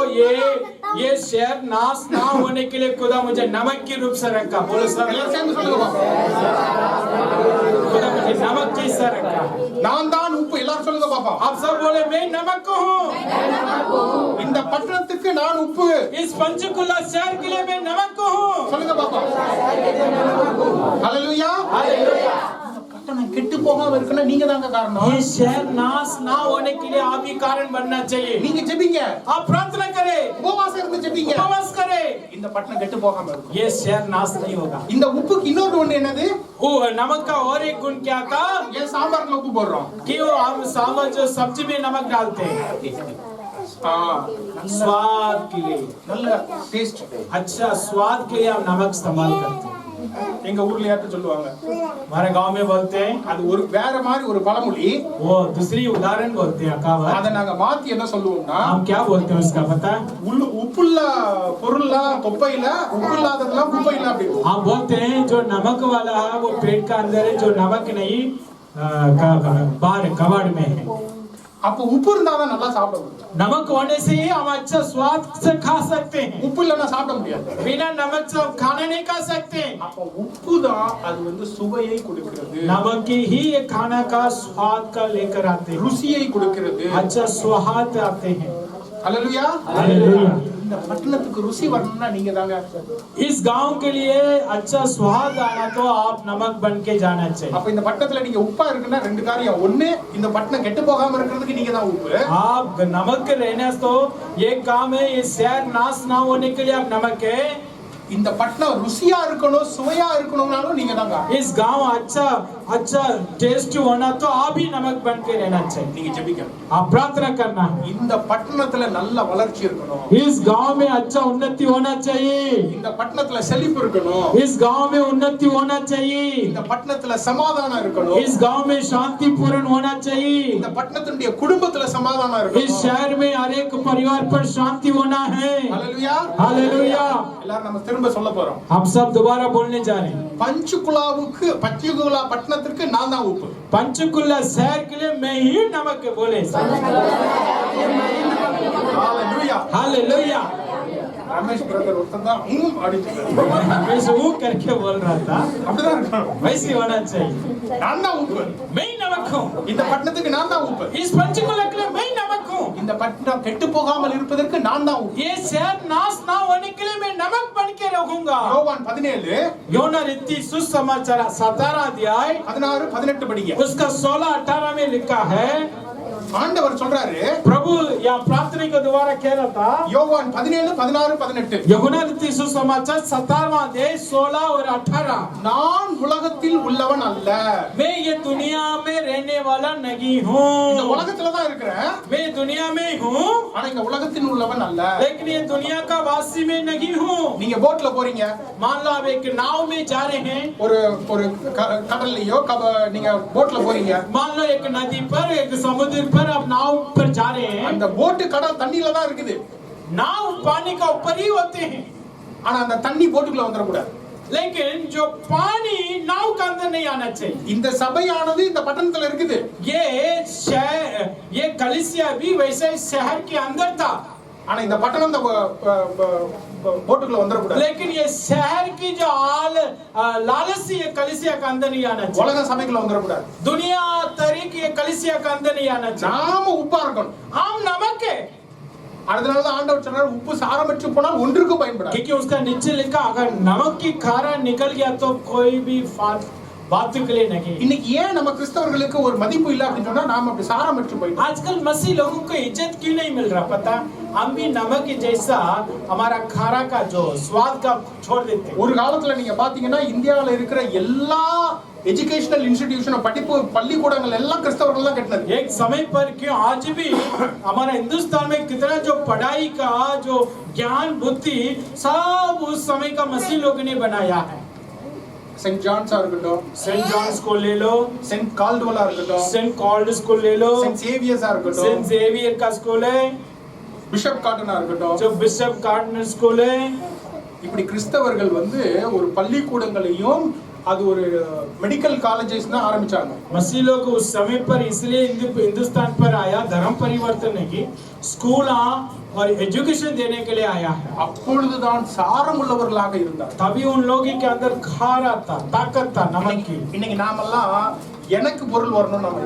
B: ये शहर नाश ना होने के लिए खुदा मुझे नमक के रूप से रखा। बोलो सब
A: எல்லாரும் சேர்ந்து சொல்லுங்க பாப்போம்.
B: खुदा मुझे नमक जैसा रखा।
A: நான் தான் உப்பு. எல்லாரும் சொல்லுங்க பாப்போம்.
B: आप सब बोले मैं नमक हूँ।
A: இந்த பட்டணத்துக்கு நான் உப்பு.
B: इस पंचकुला शहर के लिए मैं नमक हूँ।
A: சொல்லுங்க பாப்போம். ஹalleluya.
B: हालेलुया।
A: பட்டணம் கெட்டு போகாம இருக்குன்னா நீங்க தாங்க காரணம்.
B: ये शहर नाश ना होने के लिए आप ही कारण बनना चाहिए।
A: நீங்க ஜெபிங்க,
B: आप प्रार्थना करें,
A: உபவாசம் இருந்து ஜெபிங்க.
B: उपवास करें,
A: இந்த பட்டணம் கெட்டு போகாம இருக்கும்.
B: ये शहर नाश नहीं होगा।
A: இந்த உப்புக்கு இன்னொரு ஒண்ணு என்னது?
B: वो नमक का और एक गुण क्या था
A: ஏன் சாம்பார்ல உப்பு போடுறோம்?
B: कि वो हम सांभर जो सब्जी में नमक डालते हैं स्वाद के लिए,
A: நல்ல டேஸ்ட்.
B: अच्छा स्वाद के लिए हम नमक इस्तेमाल करते हैं।
A: எங்க ஊர்ல யார்ட்ட சொல்லுவாங்க,
B: हमारे गांव में बोलते हैं,
A: அது ஒரு வேற மாதிரி ஒரு பழமொழி.
B: वो दूसरी उदाहरण बोलते हैं कहावत।
A: அத நாங்க மாத்தி என்ன சொல்லுவோம்னா,
B: हम क्या बोलते हैं उसका पता है?
A: உப்புள்ள பொருள்ல தொப்பையில உப்பு இல்லாததெல்லாம் குப்பையில அப்படி.
B: हम बोलते हैं जो नमक वाला है वो पेट का अंदर है, जो नमक नहीं बाहर कबाड़ में है।
A: அப்ப உப்பு இருந்தாதான் நல்லா சாப்பிட முடியும்.
B: नमक होने से ही हम अच्छा स्वाद से खा सकते हैं।
A: உப்பு இல்லைன்னா சாப்பிட முடியாது.
B: बिना नमक से खाना नहीं खा सकते।
A: அப்ப உப்பு தான் அது வந்து சுவையை கொடுக்கிறது,
B: नमक ही ये खाना का स्वाद का लेकर आते हैं,
A: ருசியை கொடுக்கிறது.
B: अच्छा स्वाद आते हैं।
A: ஹalleluya.
B: हालेलुया।
A: இந்த பட்டணத்துக்கு ருசி வரணும்னா நீங்க தாங்க.
B: इस गांव के लिए अच्छा स्वाद आना तो आप नमक बन के जाना चाहिए।
A: அப்ப இந்த பட்டணத்துல நீங்க உப்பா இருக்குன்னா ரெண்டு காரியம். ஒண்ணு, இந்த பட்டணம் கெட்டு போகாம இருக்கிறதுக்கு நீங்க தான் உப்பு.
B: आप नमक रहने तो एक काम है, ये शहर नाश ना होने के लिए आप नमक है।
A: இந்த பட்டணம் ருசியா இருக்கணும், சுவையா இருக்கணும்னாலும் நீங்க தாங்க.
B: इस गांव अच्छा अच्छा टेस्ट होना तो आप ही नमक बन के रहना चाहिए।
A: நீங்க ஜெபிக்கணும்.
B: आप प्रार्थना करना है।
A: இந்த பட்டணத்துல நல்ல வளர்ச்சி இருக்கணும்.
B: इस गांव में अच्छा उन्नति होना चाहिए।
A: இந்த பட்டணத்துல செழிப்பு இருக்கணும்.
B: इस गांव में उन्नति होना चाहिए।
A: இந்த பட்டணத்துல சமாதானம் இருக்கணும்.
B: इस गांव में शांतिपूर्ण होना चाहिए।
A: இந்த பட்டணத்துடைய குடும்பத்துல சமாதானம் இருக்கணும்.
B: इस शहर में हर एक परिवार पर शांति होना है।
A: ஹalleluya.
B: हालेलुया।
A: எல்லாரும் நம்ம திரும்ப சொல்ல போறோம்.
B: हम सब दोबारा बोलने जा रहे हैं।
A: பஞ்சுகுலா பட்டணத்திற்கு நான் தான் உப்பு.
B: पंचकुला शहर के लिए मैं ही नमक बोले।
A: ஹalleluya.
B: हालेलुया।
A: ரமேஷ் பிரதர் ஒருத்தன் தான் அடிச்சாரு.
B: मैं वो करके बोल रहा था
A: அப்படிதான் இருக்கணும்.
B: वैसे होना चाहिए।
A: நான் தான் உப்பு.
B: मैं ही नमक हूँ।
A: இந்த பட்டணத்துக்கு நான் தான் உப்பு.
B: इस पंचकुला के लिए मैं ही नमक हूँ।
A: இந்த பட்டணம் கெட்டு போகாமல் இருப்பதற்கு நான் தான் உப்பு.
B: ये शहर नाश ना होने के लिए मैं नमक बन के रहूंगा।
A: யோவான் 17
B: योना रीति सुसमाचार 17 अध्याय
A: 16 18 படிங்க.
B: उसका 16-18 में लिखा है।
A: ஆண்டவர் சொல்றாரு,
B: प्रभु या प्रार्थना के द्वारा कह रहा था
A: யோவான் 17 16 18
B: यूहन्ना रीति सुसमाचार 17वां अध्याय 16 और 18।
A: நான் உலகத்தில் உள்ளவன் அல்ல.
B: मैं ये दुनिया में रहने वाला नहीं हूँ।
A: இந்த உலகத்துல தான் இருக்கிறேன்.
B: मैं दुनिया में हूँ
A: ஆனா இந்த உலகத்தில் உள்ளவன் அல்ல.
B: लेकिन ये दुनिया का वासी में नहीं हूँ।
A: நீங்க போட்ல போறீங்க.
B: मान लो आप एक नाव में जा रहे हैं।
A: ஒரு கடல்லையோ நீங்க போட்ல போறீங்க.
B: मान लो एक नदी पर एक समुद्र पर आप नाव पर जा रहे हैं।
A: அந்த போட் கடல் தண்ணில தான் இருக்குது.
B: नाव पानी का ऊपर ही होते हैं।
A: ஆனா அந்த தண்ணி போட்டுக்குள்ள வந்துட கூடாது.
B: लेकिन जो पानी नाव के अंदर नहीं आना चाहिए।
A: இந்த சபையானது இந்த பட்டணத்துல இருக்குது.
B: ये कलीसिया भी वैसे शहर के अंदर था।
A: ஆனா இந்த பட்டணம் போட்டுக்குள்ள வந்துட கூடாது.
B: लेकिन ये शहर की जो लालसी ये कलीसिया के अंदर नहीं आना चाहिए।
A: உலக சபைக்குள்ள வந்துட கூடாது.
B: दुनिया तरीके ये कलीसिया के अंदर नहीं आना चाहिए।
A: நாம உப்பா இருக்கணும்.
B: हम नमक है।
A: அதனால தான் ஆண்டவர் சொன்னார், உப்பு சாரமற்று போனால் ஒன்றுக்கு பயன்படாது.
B: क्योंकि उसका नीचे लिखा अगर नमक की खारा निकल गया तो कोई भी बात के लिए नहीं।
A: இன்னைக்கு ஏன் நம்ம கிறிஸ்தவர்களுக்கு ஒரு மதிப்பு இல்ல அப்படின்னு சொன்னா நாம அப்படி சாரமற்று போயிட்டோம்.
B: आजकल मसीह लोगों को इज्जत क्यों नहीं मिल रहा पता? हम भी नमक जैसा हमारा खारा का जो स्वाद का छोड़ देते हैं।
A: ஒரு காலத்துல நீங்க பாத்தீங்கன்னா இந்தியாவுல இருக்கிற எல்லா எஜுகேஷனல் இன்ஸ்டிடியூஷன் படிப்பு பள்ளிக்கூடங்கள் எல்லாம் கிறிஸ்தவர்கள் தான் கட்டினது.
B: एक समय पर क्यों आज भी हमारा हिंदुस्तान में कितना जो पढ़ाई का जो ज्ञान बुद्धि सब उस समय का मसीह लोगों ने बनाया है।
A: सेंट जॉन्स இருக்கட்டும்,
B: सेंट जॉन्स को ले लो,
A: सेंट काल्डवेल இருக்கட்டும்,
B: सेंट कॉल्ड्स को ले लो,
A: सेंट சேவியர்ஸ் இருக்கட்டும்,
B: सेंट जेवियर का स्कूल है,
A: பிஷப் கார்டன் இருக்கட்டும்,
B: जो बिशप गार्डनर स्कूल है।
A: இப்படி கிறிஸ்தவர்கள் ஒரு பள்ளிக்கூடங்களையும் அது ஒரு மெடிக்கல் காலேजेस தான் ஆரம்பிச்சாங்க.
B: मसीह लोग उस समय पर इसलिए हिंदुस्तान पर आया धर्म परिवर्तन नहीं, स्कूल और एजुकेशन देने के लिए आया है।
A: அப்பொழுதுதான் சாரமுள்ளவர்களாக இருந்தார்.
B: तभी उन लोगों के अंदर खारा था, ताकत था, नमक की।
A: இன்னைக்கு நாமெல்லாம் எனக்கு பொருள் வரணும் நம்ம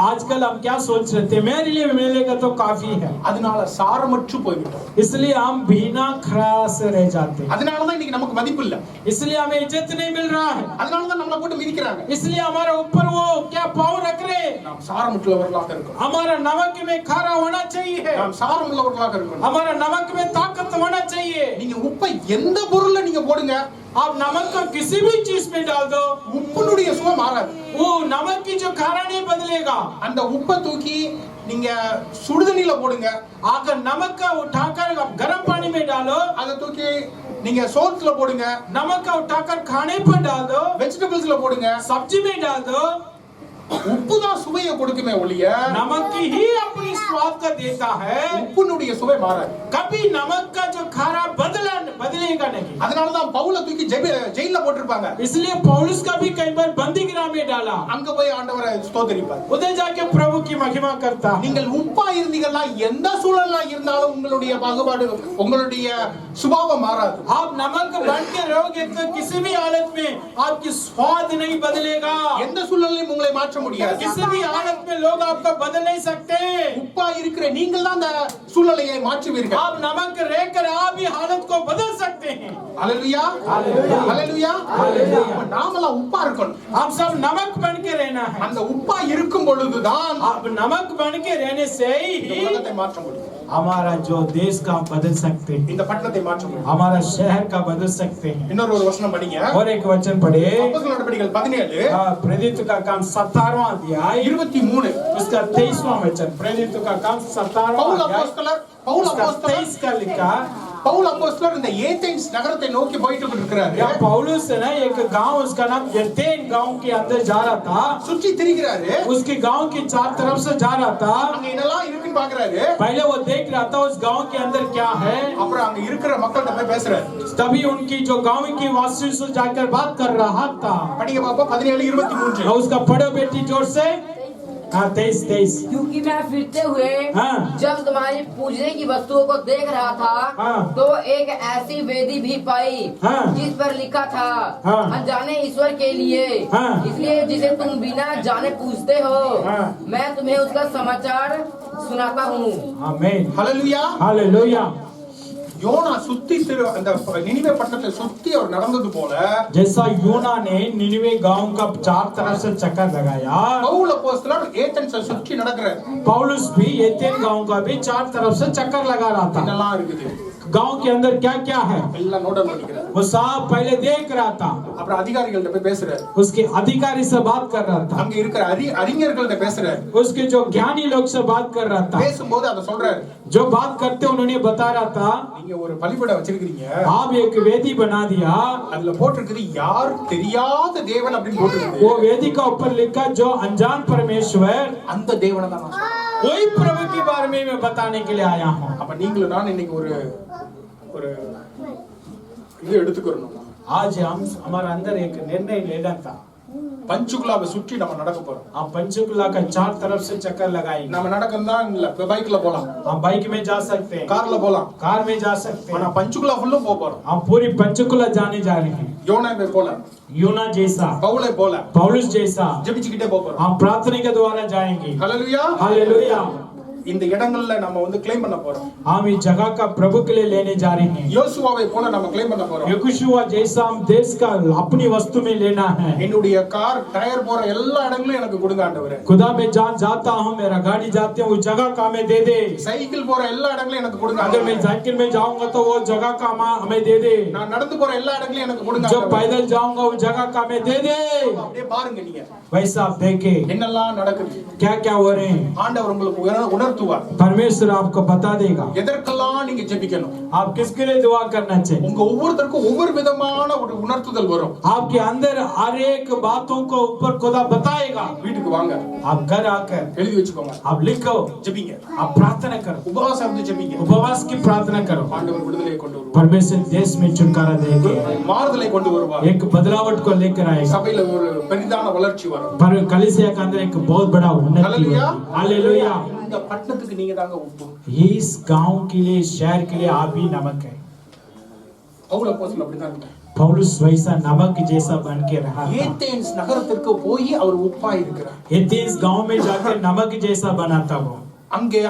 B: आजकल हम क्या सोच रहे थे मेरे लिए मिलेगा तो काफी है,
A: அதனால சாரமற்று போய்விட்டோம்.
B: इसलिए हम बिना खरास रह जाते हैं।
A: அதனால தான் இன்னைக்கு நமக்கு மதிப்பு இல்ல.
B: इसलिए हमें इज्जत नहीं मिल रहा है।
A: அதனால தான் நம்மள போட்டு மிதிக்கறாங்க.
B: इसलिए हमारे ऊपर वो क्या पाव रख रहे हैं।
A: நாம் சாரமுள்ளவர்களாக இருக்கணும்.
B: हमारा नमक में खारा होना चाहिए,
A: நாம் சாரமுள்ளவர்களாக இருக்கணும்.
B: हमारा नमक में ताकत होना चाहिए।
A: நீங்க உப்பை எந்த பொருள்ல நீங்க போடுங்க,
B: आप नमक को किसी भी चीज में डाल दो,
A: உப்புனுடைய சுவை மாறாது.
B: वो नमक की जो खारा नहीं बदलेगा।
A: அந்த உப்பை தூக்கி நீங்க சுடுதண்ணில போடுங்க,
B: अगर नमक का उठाकर आप गर्म पानी में डालो,
A: அதை தூக்கி நீங்க சோத்துல போடுங்க,
B: नमक का उठाकर खाने पर डाल दो,
A: வெஜிடபிள்ஸ்ல போடுங்க,
B: सब्जी में डाल दो,
A: உப்பு தான் சுவையை கொடுக்குமே ஒழிய
B: नमक ही अपनी स्वाद का देता है,
A: உப்புனுடைய சுவை மாறாது.
B: कभी नमक का जो खारा बदलेगा नहीं।
A: அதனால தான் பவுல தூக்கி ஜெயில்ல போட்டுருப்பாங்க.
B: इसलिए पौलुस का भी कई बार बंदी गृह में डाला,
A: அங்க போய் ஆண்டவரை ஸ்தோத்திரிப்பார்.
B: उधर जाके प्रभु की महिमा करता।
A: நீங்கள் உப்பா இருந்தீங்கன்னா எந்த சூழல்ல இருந்தாலும் உங்களுடைய பாகுபாடு உங்களுடைய சுபாவம் மாறாது.
B: आप नमक बन के रहोगे तो किसी भी हालत में आपकी स्वाद नहीं बदलेगा।
A: எந்த சூழலையும் உங்களை மாற்ற முடியாது.
B: किसी भी हालत में लोग आपको बदल नहीं सकते।
A: உப்பா இருக்கிற நீங்கள் தான் அந்த சூழலையை மாற்றுவீர்கள்.
B: आप नमक रहकर आप भी हालत को बदल सकते हैं।
A: ஹalleluya, ஹalleluya, ஹalleluya. நாமெல்லாம் உப்பா இருக்கணும்.
B: हम सब नमक बन के रहना है।
A: அந்த உப்பா இருக்கும் பொழுதுதான்
B: आप नमक बन के रहने से ही
A: உலகத்தை மாற்ற முடியும்.
B: हमारा जो देश का बदल सकते हैं,
A: இந்த பட்டணத்தை மாற்ற முடியும்.
B: हमारा शहर का बदल सकते हैं।
A: இன்னொரு ஒரு வசனம் படிங்க.
B: और एक वचन पढ़े,
A: அப்போஸ்தலர் நடபடிகள் 17
B: प्रेरित का काम 17वां अध्याय
A: 23.
B: उसका 23वां वचन। प्रेरित का काम 17वां
A: பவுல்
B: अध्याय
A: அப்போஸ்தலர்
B: उसका 23 का लिखा।
A: பவுல் அப்போஸ்தலர் இந்த ஏதென்ஸ் நகரத்தை நோக்கி போயிட்டு இருக்கிறாரு.
B: या पौलुस है ना, एक गांव उसका नाम एथेन गांव के अंदर जा रहा था।
A: சுற்றி திரிகிறாரு.
B: उसके गांव की चार तरफ से जा रहा था।
A: அங்க என்னெல்லாம் இருக்குன்னு பாக்குறாரு.
B: पहले वो देख रहा था उस गांव के अंदर क्या है।
A: அப்புறம் அங்க இருக்கிற மக்கள்கிட்ட போய் பேசுறாரு.
B: तभी उनकी जो गांव की वासियों से जाकर बात कर रहा था।
A: படிங்க பாப்பா 17:23.
B: और उसका पढ़ो बेटी जोर से। हाँ 23।
D: क्योंकि मैं फिरते हुए
B: हाँ।
D: जब तुम्हारी पूजने की वस्तुओं को देख रहा था,
B: हाँ।
D: तो एक ऐसी वेदी भी पाई
B: हाँ।
D: जिस पर लिखा था,
B: हाँ।
D: अनजाने ईश्वर के लिए,
B: हाँ।
D: इसलिए जिसे तुम बिना जाने पूजते हो,
B: हाँ।
D: मैं तुम्हें उसका समाचार सुनाता हूँ।
B: आमीन।
A: ஹல்லேலூயா.
B: हालेलुया।
A: யோனா சுத்தி அந்த நினிவே பட்டணத்தை சுத்தி அவர் நடந்தது போல
B: जैसा यूना ने निनिवे गांव का चार तरफ से चक्कर लगाया,
A: பவுல் அப்போஸ்தலர் ஏதென்ஸை சுற்றி நடக்கிறார்.
B: पौलुस भी एथेन गांव का भी चार तरफ से चक्कर लगा रहा था।
A: என்னெல்லாம் இருக்குது
B: गांव के अंदर क्या क्या है
A: எல்லாம் நோட் டவுன் பண்ணிக்கிறார்.
B: वो सब पहले देख रहा था।
A: அப்புறம் அதிகாரிகள்ட்ட போய் பேசுறாரு.
B: उसके अधिकारी से बात कर रहा था।
A: அங்க இருக்கிற அறிஞர்கள்ட்ட பேசுறாரு.
B: उसके जो ज्ञानी लोग से बात कर रहा था।
A: பேசும்போது அத சொல்றாரு.
B: जो बात करते उन्होंने बता रहा था,
A: நீங்க ஒரு பலிபீடம் வச்சிருக்கீங்க.
B: आप एक वेदी बना दिया।
A: அதுல போட்டிருக்குது யார் தெரியாத தேவன் அப்படின்னு போட்டிருக்கு.
B: वो वेदी का ऊपर लिखा जो अनजान परमेश्वर,
A: அந்த தேவனை தான் நான் சொல்றேன்.
B: वही प्रभु के बारे में मैं बताने के लिए आया हूँ।
A: அப்ப நீங்களும் நான் இன்னைக்கு ஒரு இது எடுத்துக்கிறோம்.
B: आज हम हमारे अंदर एक निर्णय लेना था।
A: பஞ்சுகுலாவை சுற்றி நம்ம நடக்க போறோம்.
B: हम पंचकुला का चार तरफ से चक्कर लगाएंगे।
A: நம்ம நடக்கணும் தான் இல்ல, பைக்ல போலாம்,
B: हम बाइक में जा सकते हैं,
A: கார்ல போலாம்,
B: कार में जा सकते
A: ஆனா
B: हैं।
A: பஞ்சுகுலா ஃபுல்லும் போறோம்.
B: हम पूरी पंचकुला जाने जा रहे हैं।
A: யோனாவை போல,
B: यूना जैसा,
A: பவுலை போல
B: पौलुस जैसा
A: ஜெபிச்சுக்கிட்டே போறோம்.
B: हम प्रार्थना के द्वारा जाएंगे।
A: ஹல்லேலூயா.
B: हालेलुया।
A: இந்த இடங்கள்ல நம்ம வந்து க்ளைம் பண்ண போறோம்.
B: हम इस जगह का प्रभु के लिए लेने जा रहे हैं।
A: யோசுவாவை போல நம்ம க்ளைம் பண்ண போறோம்.
B: यहोशुआ जैसा हम देश का अपनी वस्तु में लेना है।
A: என்னுடைய கார் டயர் போற எல்லா இடங்களும் எனக்கு கொடுங்க ஆண்டவரே.
B: खुदा मैं जहाँ जाता हूँ, मेरा गाड़ी जाते हैं, उस जगह का हमें दे दे।
A: சைக்கிள் போற எல்லா இடங்களும் எனக்கு கொடுங்க
B: अगर मैं
A: ஆண்டவரே.
B: साइकिल में जाऊंगा तो वो जगह का हमें दे दे।
A: நான் நடந்து போற எல்லா இடங்களும் எனக்கு கொடுங்க
B: जो
A: ஆண்டவரே.
B: पैदल जाऊंगा उस जगह का हमें दे दे।
A: அப்படியே பாருங்க நீங்க
B: वैसा आप देखे
A: என்னெல்லாம் நடக்குது.
B: क्या क्या हो रहे हैं।
A: ஆண்டவர் உங்களுக்கு உணர்த்துவார்.
B: परमेश्वर आपको बता देगा
A: எதற்கெல்லாம் நீங்க ஜெபிக்கணும்.
B: आप किसके लिए दुआ करना चाहिए।
A: உங்க ஒவ்வொருத்தருக்கும் ஒவ்வொரு விதமான ஒரு உணர்த்துதல் வரும்.
B: आपके अंदर हर एक बातों को ऊपर खुदा बताएगा।
A: வீட்டுக்கு வாங்க,
B: आप घर आकर
A: எழுதி வச்சுக்கோங்க,
B: आप लिखो,
A: ஜெபிங்க,
B: आप प्रार्थना करो,
A: உபவாசம் இருந்து ஜெபிங்க.
B: उपवास की प्रार्थना करो।
A: ஆண்டவர் விடுதலையை கொண்டு வருவார்.
B: परमेश्वर देश में छुटकारा देंगे,
A: மாறுதலை கொண்டு வருவார்.
B: एक बदलावट को लेकर आएगा।
A: சபையில ஒரு பெரிதான வளர்ச்சி வரும்.
B: पर कलीसिया के अंदर एक बहुत बड़ा उन्नति
A: हालेलुया।
B: होगी। हालेलुया।
A: இந்த பட்டணத்துக்கு நீங்க தாங்க உப்பு.
B: इस गांव के लिए, शहर के लिए आप ही नमक है।
A: பவுல் அப்போஸ்தலர் அப்படிதான் இருந்தார்.
B: पौलुस वैसा नमक जैसा बन के रहा था।
A: ஏதேன்ஸ் நகரத்திற்கு போய் அவர் உப்பா இருக்கிறார்.
B: एथेंस गांव में जाकर नमक जैसा बना था वो।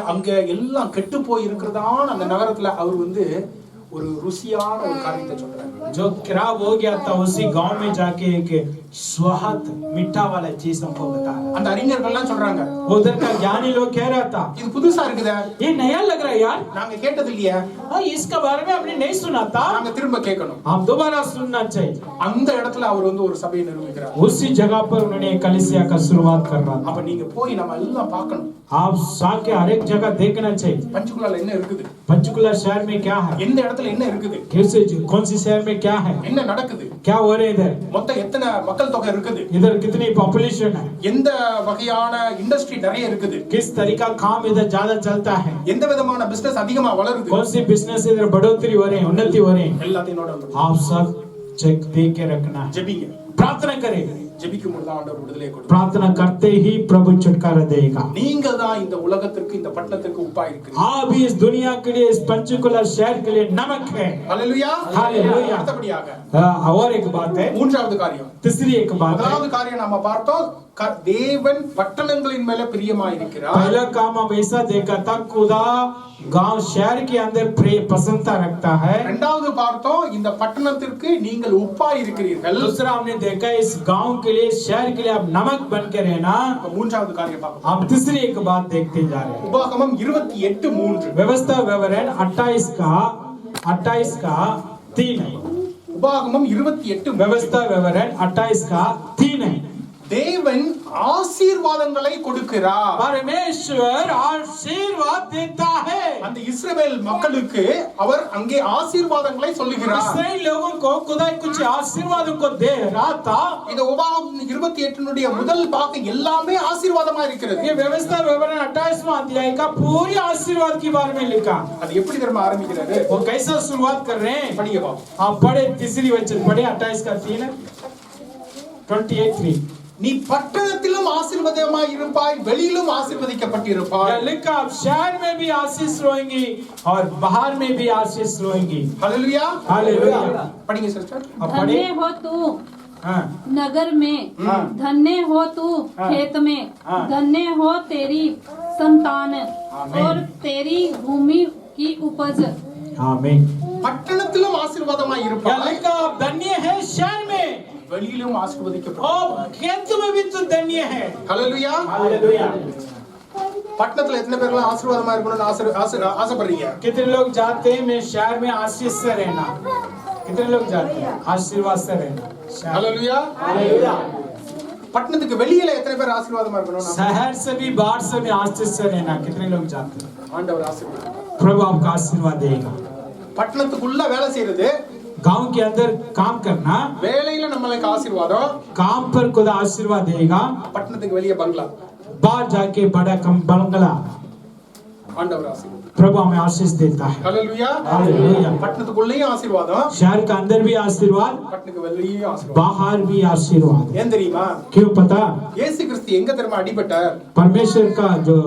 A: அங்க எல்லாம் கெட்டு போய் இருக்கிறதான அந்த நகரத்துல அவர் வந்து ஒரு ருசியான ஒரு காரியத்தை சொல்றாரு.
B: जो खराब हो गया था उसी गांव में जाके एक स्वाद मीठा वाला चीज हमको बता रहा।
A: அந்த அறிஞர்கள்லாம் சொல்றாங்க,
B: उधर का ज्ञानी लोग कह रहा था,
A: இது புதுசா இருக்குதே,
B: ये नया लग रहा है यार,
A: நாங்க கேட்டது இல்லையே,
B: इसका बारे में हमने नहीं सुना था,
A: நாங்க திரும்ப கேட்கணும்.
B: हम दोबारा सुनना चाहिए।
A: அந்த இடத்துல அவர் வந்து ஒரு சபையை நிறுவிக்கிறார்.
B: उसी जगह पर उन्होंने एक कलीसिया का शुरुआत कर रहा था।
A: அப்ப நீங்க போய் நம்ம எல்லாம் பார்க்கணும்.
B: आप जाके हर एक जगह देखना चाहिए।
A: பஞ்சுகுலால என்ன இருக்குது,
B: पंचकुला शहर में क्या है,
A: எந்த இடத்துல என்ன இருக்குது,
B: कौन सी शहर में क्या है,
A: என்ன நடக்குது,
B: क्या हो रहा है इधर,
A: மொத்தம் எத்தனை மக்கள் தொகை இருக்குது,
B: इधर कितनी पॉपुलेशन है,
A: எந்த வகையான இண்டஸ்ட்ரி நிறைய இருக்குது,
B: किस तरीका काम इधर ज्यादा चलता है,
A: எந்த விதமான பிசினஸ் அதிகமா வளருது,
B: कौन सी बिजनेस इधर बढ़ोतरी हो रही है, उन्नति हो रही है,
A: எல்லாத்தையும் நோட் பண்ணணும்.
B: आप सब चेक दे के रखना है।
A: ஜெபிங்க.
B: प्रार्थना करें,
A: ஜெபிக்கும் பொழுது ஆண்டவர் விடுதலை கொடுப்பார்.
B: प्रार्थना करते ही प्रभु छुटकारा देगा।
A: நீங்க தான் இந்த உலகத்திற்கு இந்த பட்டணத்திற்கு உப்பா இருக்கிறீங்க.
B: आप भी इस दुनिया के लिए, इस पंचकुला शहर के लिए नमक है।
A: ஹல்லேலூயா.
B: हालेलुया।
A: அடுத்தபடியாக
B: और एक बात है,
A: மூன்றாவது காரியம்,
B: तीसरी एक बात है,
A: முதலாவது காரியம் நாம பார்த்தோம், தேவன் பட்டணங்களின் மேல பிரியமாயிருக்கிறார்.
B: पहला काम हम ऐसा देखा था खुदा गांव शहर के अंदर पसंदता रखता है.
A: இரண்டாவது பார்த்தோம் இந்த பட்டணத்திற்கு நீங்கள் உப்பா இருக்கிறீர்கள்.
B: दूसरा हमने देखा इस गांव के लिए शहर के लिए आप नमक बन के रहना.
A: மூன்றாவது காரியம் பார்க்கலாம்.
B: हम तीसरी एक बात देखते जा रहे हैं.
A: உபாகமம் 28:3
B: व्यवस्था विवरण 28 का 3 है.
A: உபாகமம் 28
B: व्यवस्था विवरण 28 का 3 है.
A: தேவன் ஆசீர்வாதங்களை கொடுக்கிறார்.
B: परमेश्वर आशीर्वाद देता है.
A: அந்த இஸ்ரவேல் மக்களுக்கு அவர் அங்கே ஆசீர்வாதங்களை சொல்லுகிறார்.
B: इस्राएल लोगों को खुदा कुछ आशीर्वादों को दे रहा था.
A: இந்த உபாகமம் 28 முதல் பாகம் எல்லாமே ஆசீர்வாதமா இருக்கிறது.
B: ये व्यवस्था विवरण 28वां अध्याय का पूरी आशीर्वाद के बारे में लिखा.
A: அது எப்படி தெரியுமா ஆரம்பிக்கிறது?
B: वो कैसा शुरुआत कर रहे हैं?
A: படிங்க பாப்போம்.
B: आप पढ़े तीसरी वचन पढ़े 28 का 3 28:3.
A: நீ பட்டணத்திலும் ஆசீர்வாதமாய் இருப்பாய், வெளியிலும் ஆசீர்வதிக்கப்பட்டிருப்பாய்.
B: लिखा आप शहर में भी आशीष रोएंगी और बाहर में भी आशीष रोएंगी.
A: हालेलुया.
B: हालेलुया.
A: படிங்க सिस्टर.
B: अब पढ़े.
C: धन्य हो तू
B: हाँ.
C: नगर में,
B: हाँ.
C: धन्य हो तू
B: हाँ.
C: खेत में,
B: हाँ.
C: धन्य हो तेरी संतान
B: आमीन.
C: और तेरी भूमि की उपज.
B: आमीन.
A: பட்டணத்திலும் ஆசீர்வாதமாய்
B: क्या
A: இருப்பாய்,
B: लिखा आप धन्य है शहर में
A: வெளியிலும் ஆசீர்வதிக்கப்படுவாய்.
B: और खेत में भी तो धन्य है.
A: हालेलुया.
B: हालेलुया.
A: பட்டணத்துல எத்தனை பேர்லாம் ஆசீர்வாதமா இருக்கணும்னு ஆசைப்படுறீங்க?
B: कितने लोग चाहते हैं मैं शहर में आशीष से रहना? कितने लोग चाहते हैं आशीर्वाद से रहना?
A: हालेलुया.
B: हालेलुया.
A: பட்டணத்துக்கு வெளியில எத்தனை பேர் ஆசீர்வாதமா இருக்கணும்?
B: शहर से भी बाहर से भी आशीष से रहना कितने लोग चाहते हैं?
A: ஆண்டவர் ஆசீர்வாதம்.
B: प्रभु आपका आशीर्वाद देगा.
A: பட்டணத்துக்குள்ள வேலை செய்யறது,
B: गांव के अंदर काम करना,
A: வேலையில நம்மளுக்கு ஆசீர்வாதம்,
B: काम पर खुदा आशीर्वाद देगा.
A: பட்டணத்துக்கு வெளியே பங்களா,
B: बाहर जाके बड़ा कम बंगला
A: ஆண்டவர் ஆசீர்வாதம்.
B: प्रभु हमें आशीष देता है.
A: हालेलुया.
B: हालेलुया.
A: பட்டணத்துக்குள்ளேயும் ஆசீர்வாதம்,
B: शहर के अंदर भी आशीर्वाद,
A: பட்டணத்துக்கு வெளியேயும் ஆசீர்வாதம்.
B: बाहर भी आशीर्वाद.
A: ஏன் தெரியுமா?
B: क्यों पता?
A: இயேசு கிறிஸ்து எங்க தெரியுமா அடிபட்டார்?
B: परमेश्वर का जो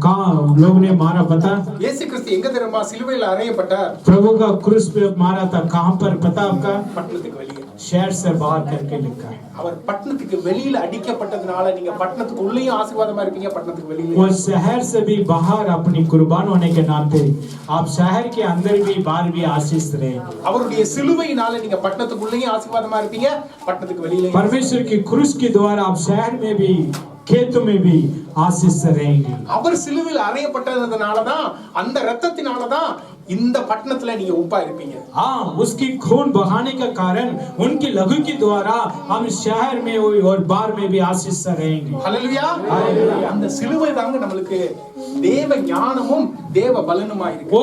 B: कहाँ लोग ने मारा पता?
A: இயேசு கிறிஸ்து எங்க தெரியுமா சிலுவையில் அறையப்பட்டார்?
B: प्रभु का क्रूस पे मारा था. कहाँ पर पता आपका?
A: பட்டணத்துக்கு வெளியே.
B: शहर से बाहर करके लिखा है.
A: அவர் பட்டணத்துக்கு வெளியில அடிக்கப்பட்டதுனால நீங்க பட்டணத்துக்கு உள்ளேயும் ஆசீர்வாதமா இருப்பீங்க, பட்டணத்துக்கு வெளியில.
B: वो शहर से भी बाहर अपनी कुर्बान होने के नाते आप शहर के अंदर भी बाहर भी आशीष रहे.
A: அவருடைய சிலுவையினால நீங்க பட்டணத்துக்குள்ளேயும் ஆசீர்வாதமா இருப்பீங்க, பட்டணத்துக்கு வெளியில.
B: परमेश्वर की क्रूस के द्वारा आप शहर में भी खेतों में भी आशीष से रहेंगे.
A: அவர் சிலுவையில் அறையப்பட்டதுனாலதான், அந்த ரத்தத்தினாலதான் இந்த பட்டணத்துல நீங்க உப்பா இருப்பீங்க.
B: हाँ, उसकी खून बहाने का कारण उनकी लहू के द्वारा हम शहर में और बाहर में भी आशीष से रहेंगे.
A: ஹல்லேலூயா. அந்த சிலுவை தாங்க நம்மளுக்கு தேவ ஞானமும் தேவ பலனுமா இருக்கு.
B: वो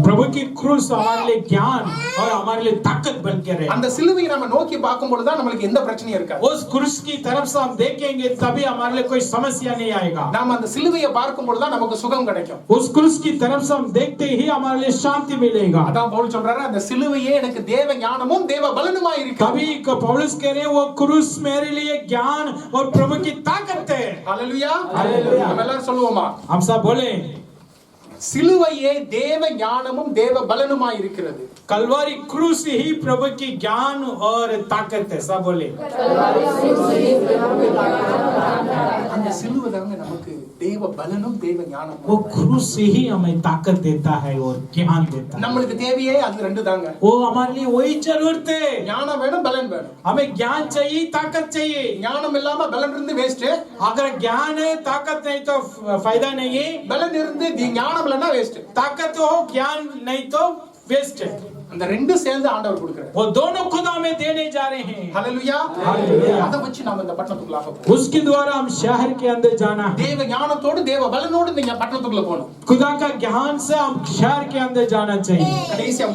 B: प्रभु की क्रूस हमारे लिए ज्ञान और हमारे लिए ताकत बन के रहे.
A: அந்த சிலுவையை நம்ம நோக்கி பார்க்கும் பொழுது தான் நம்மளுக்கு எந்த பிரச்சனையும் இருக்காது.
B: उस क्रूस की तरफ से हम देखेंगे तभी हमारे लिए कोई समस्या नहीं आएगा.
A: நாம அந்த சிலுவையை பார்க்கும் பொழுது தான் நமக்கு சுகம் கிடைக்கும்.
B: उस क्रूस की तरफ से हम देखते ही हमारे लिए शांति मिलेगा.
A: அதான் பவுல் சொல்றாரு, அந்த சிலுவையே எனக்கு தேவ ஞானமும் தேவ பலனுமா இருக்கு.
B: तभी पौलुस कह रहे हैं वो क्रूस मेरे लिए ज्ञान और प्रभु की ताकत है.
A: ஹல்லேலூயா.
B: ஹல்லேலூயா.
A: நம்ம எல்லாரும் சொல்லுவோமா?
B: हम सब बोले
A: சிலுவையே தேவ ஞானமும் தேவ பலனுமா இருக்கிறது.
B: कलवारी क्रूस ही प्रभु की ज्ञान और ताकत है. सब बोले
A: அந்த சிலுவை தாங்க நமக்கு தேவ பலனும் தேவ ஞானமும்.
B: वो क्रूस ही हमें ताकत देता है और ज्ञान देता है.
A: நம்மளுக்கு தேவையே அது ரெண்டு தாங்க.
B: वो हमारे लिए वही जरूरत है.
A: ஞானம் வேணும், பலன் வேணும்.
B: हमें ज्ञान चाहिए, ताकत चाहिए.
A: ஞானம் இல்லாம பலன் இருந்து வேஸ்ட்.
B: अगर ज्ञान है ताकत नहीं तो फायदा नहीं है.
A: பலன் இருந்து ஞானம் இல்லைன்னா வேஸ்ட்.
B: ताकत हो ज्ञान नहीं तो वेस्ट है.
A: அந்த ரெண்டும் சேர்ந்து ஆண்டவர் கொடுக்கிறார்.
B: वो दोनों खुदा में देने जा रहे हैं.
A: ஹல்லேலூயா.
B: ஹல்லேலூயா.
A: அத வச்சு நாம இந்த பட்டணத்துக்குள்ள போறோம்.
B: उसके द्वारा हम शहर के अंदर जाना है.
A: தேவ ஞானத்தோடு தேவ பலனோடு நீங்க பட்டணத்துக்குள்ள போகணும்.
B: खुदा का ज्ञान से हम शहर के अंदर जाना चाहिए.
A: கடைசியா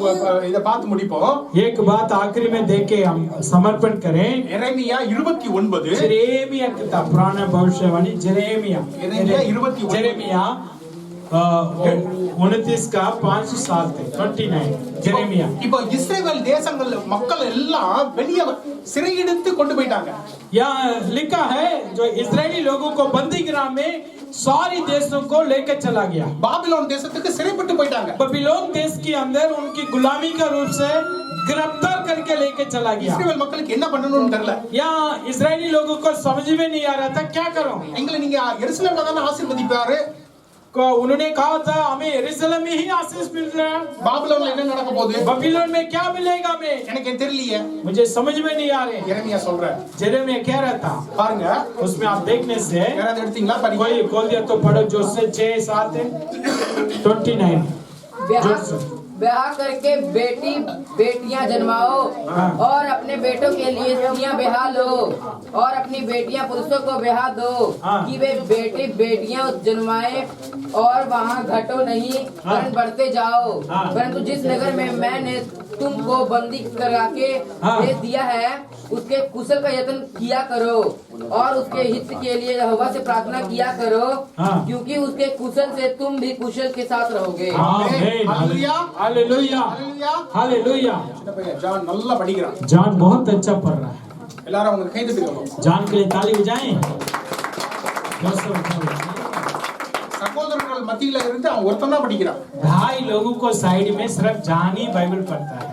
A: இத பார்த்து முடிப்போம்.
B: एक बात आखिरी में देख के हम समर्पण करें.
A: எரேமியா 29
B: जेरेमिया किताब पुराना भविष्यवाणी जेरेमिया
A: 29
B: जेरेमिया 29 का 5-7 29 जेरेमिया.
A: இப்போ இஸ்ரவேல் தேசங்கள்ல மக்கள் எல்லாம் வெளியே சிறையெடுத்து கொண்டு போயிட்டாங்க.
B: यहाँ लिखा है जो इजरायली लोगों को बंदीगृह में सारी देशों को लेकर चला गया.
A: பாபிலோன் தேசத்துக்கு சிறைப்பட்டு போயிட்டாங்க.
B: बबीलोन देश के अंदर उनकी गुलामी का रूप से गिरफ्तार करके लेके चला गया।
A: இஸ்ரவேல் மக்களுக்கு என்ன பண்ணணும்னு தெரியல.
B: यहाँ इजरायली लोगों को समझ में नहीं आ रहा था क्या करो।
A: எங்களை நீங்க எருசலேம்ல தான ஆசீர்வதிப்பாரு,
B: उन्होंने कहा था हमें यरूशलेम में ही आशीष मिल रहा है,
A: பாபிலோன்ல என்ன நடக்க போகுது
B: बबीलोन में क्या मिलेगा हमें,
A: எனக்கு தெரியலையே।
B: मुझे समझ में नहीं आ रहे।
A: எரேமியா சொல்றாரு,
B: जेरेमिया कह रहा था,
A: பாருங்க
B: उसमें आप देखने से
A: யாராவது எடுத்தீங்களா படிங்க।
B: कोई खोल दिया तो पढ़ो, जो से 6 7 29।
D: ब्याह करके बेटियां जन्माओ
B: हाँ।
D: और अपने बेटों के लिए स्त्रियां ब्याह लो और अपनी बेटियां पुरुषों को ब्याह दो,
B: हाँ।
D: कि वे बेटियां जन्माए और वहाँ घटो नहीं,
B: हाँ।
D: वरन बढ़ते जाओ।
B: हाँ।
D: परंतु जिस नगर में मैंने तुमको बंदी करा के
B: हाँ।
D: भेज दिया है, उसके कुशल का यत्न किया करो और उसके हित के लिए यहोवा से प्रार्थना किया करो,
B: हाँ।
D: क्योंकि उसके कुशल से तुम भी कुशल के साथ रहोगे।
B: आमीन,
A: हालेलुया,
B: हालेलुया,
A: हालेलुया।
B: हालेलुया।
A: சின்ன பையன் ஜான் நல்லா படிக்கிறான்,
B: जान बहुत अच्छा पढ़ रहा है,
A: எல்லாரும் அவங்க கை தட்டுங்க।
B: जान के लिए ताली बजाएं।
A: சகோதரர்கள் மத்தியில இருந்து அவன் ஒருத்தன் தான் படிக்கிறான்,
B: ढाई लोगों को साइड में सिर्फ जान ही बाइबल पढ़ता है।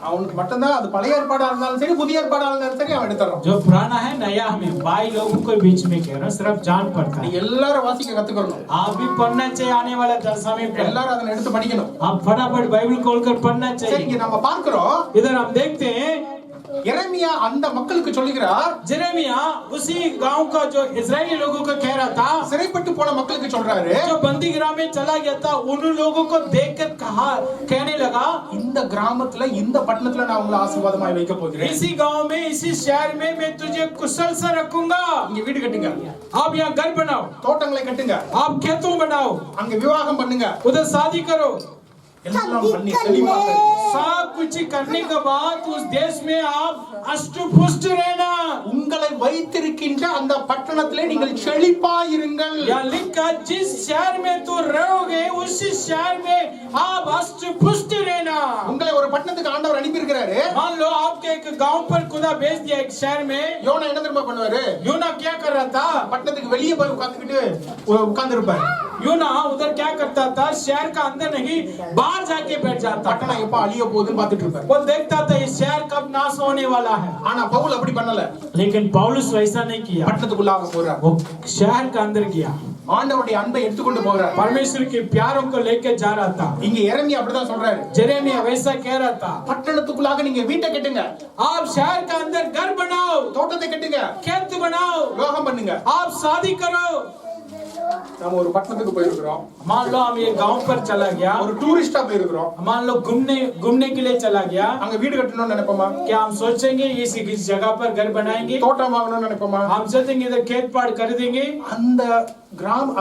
A: அவனுக்கு மட்டும்தான் அது பழைய ஏற்பாடா இருந்தாலும் சரி புதிய ஏற்பாடா இருந்தாலும் சரி அவன் எடுத்துறான்।
B: जो पुराना है नया हमें भाई लोगों को बीच में कह रहा हूँ, सिर्फ जान पढ़ता
A: நீ
B: है।
A: எல்லாரும் வாசிக்க கத்துக்கணும்,
B: आप भी पढ़ना चाहिए आने वाला समय पे,
A: எல்லாரும் அதை எடுத்து படிக்கணும்।
B: आप फटाफट बाइबल खोलकर पढ़ना
A: சரி,
B: चाहिए।
A: இங்க நம்ம பார்க்கிறோம்
B: इधर हम देखते हैं
A: எரேமியா அந்த மக்களுக்கு சொல்லுகிறார்,
B: जेरेमिया उसी गांव का जो इजरायली लोगों को कह रहा था,
A: சிறைப்பட்டு போன மக்களுக்கு சொல்றாரு,
B: जो बंदीगृह में चला गया था उन लोगों को देखकर कहा, कहने लगा
A: இந்த கிராமத்துல இந்த பட்டணத்துல நான் உங்களை ஆசீர்வாதமாய் வைக்க போகிறேன்,
B: इसी गांव में इसी शहर में मैं तुझे कुशल से रखूंगा।
A: இங்க வீடு கட்டுங்க,
B: आप यहाँ घर बनाओ,
A: தோட்டங்களை கட்டுங்க,
B: आप खेतों बनाओ,
A: அங்க விவாகம் பண்ணுங்க,
B: उधर शादी करो,
A: எல்லாம் பண்ணி செழிப்பாக
B: सब कुछ करने के बाद उस देश में आप अष्ट पुष्ट रहना।
A: உங்களை வைத்திருக்கின்ற அந்த பட்டணத்திலே நீங்கள் செழிப்பாயிருங்கள்।
B: यहाँ लिखा जिस शहर में तू रहोगे उसी शहर में आप अष्ट पुष्ट रहना।
A: உங்களை ஒரு பட்டணத்துக்கு ஆண்டவர் அனுப்பி இருக்கிறாரு,
B: मान लो आपके एक गांव पर खुदा भेज दिया एक शहर में,
A: யோனா என்ன தெரியுமா பண்ணுவாரு,
B: यूना क्या कर रहा था,
A: பட்டணத்துக்கு வெளியே போய் உட்கார்ந்து இருப்பாரு,
B: यूना उधर क्या करता था, शहर का अंदर नहीं बाहर जाके बैठ जाता,
A: பட்டணம் எப்ப அழிய போகுதுன்னு பார்த்துட்டு இருப்பாரு।
B: वो देखता था ये शहर कब नाश होने वाला है।
A: ஆனா பவுல் அப்படி பண்ணல,
B: लेकिन पौलुस वैसा नहीं किया,
A: பட்டணத்துக்குள்ளாக போறார்,
B: वो शहर का अंदर गया,
A: ஆண்டவருடைய அன்பை எடுத்துக்கொண்டு போகிறார்।
B: परमेश्वर के प्यारों को लेकर जा रहा था।
A: இங்க எரேமியா அப்படிதான் சொல்றாரு,
B: जेरेमिया वैसा कह रहा था,
A: பட்டணத்துக்குள்ளாக நீங்க வீட்டை கட்டுங்க,
B: आप शहर का अंदर घर बनाओ,
A: தோட்டத்தை கட்டுங்க,
B: खेत बनाओ,
A: விவாகம் பண்ணுங்க।
B: आप शादी करो।
A: நாம ஒரு பட்டணத்துக்கு போயிருக்கிறோம்,
B: मान लो हम ये गांव पर चला गया,
A: ஒரு டூரிஸ்டா போயிருக்கிறோம்,
B: मान लो घूमने के लिए चला गया,
A: அங்க வீடு கட்டணும்னு நினைப்போமா,
B: क्या हम सोचेंगे इस जगह पर घर बनाएंगे,
A: தோட்டம் வாங்கணும்னு நினைப்போமா,
B: हम सोचेंगे इधर खेत पाड़ कर देंगे,
A: அந்த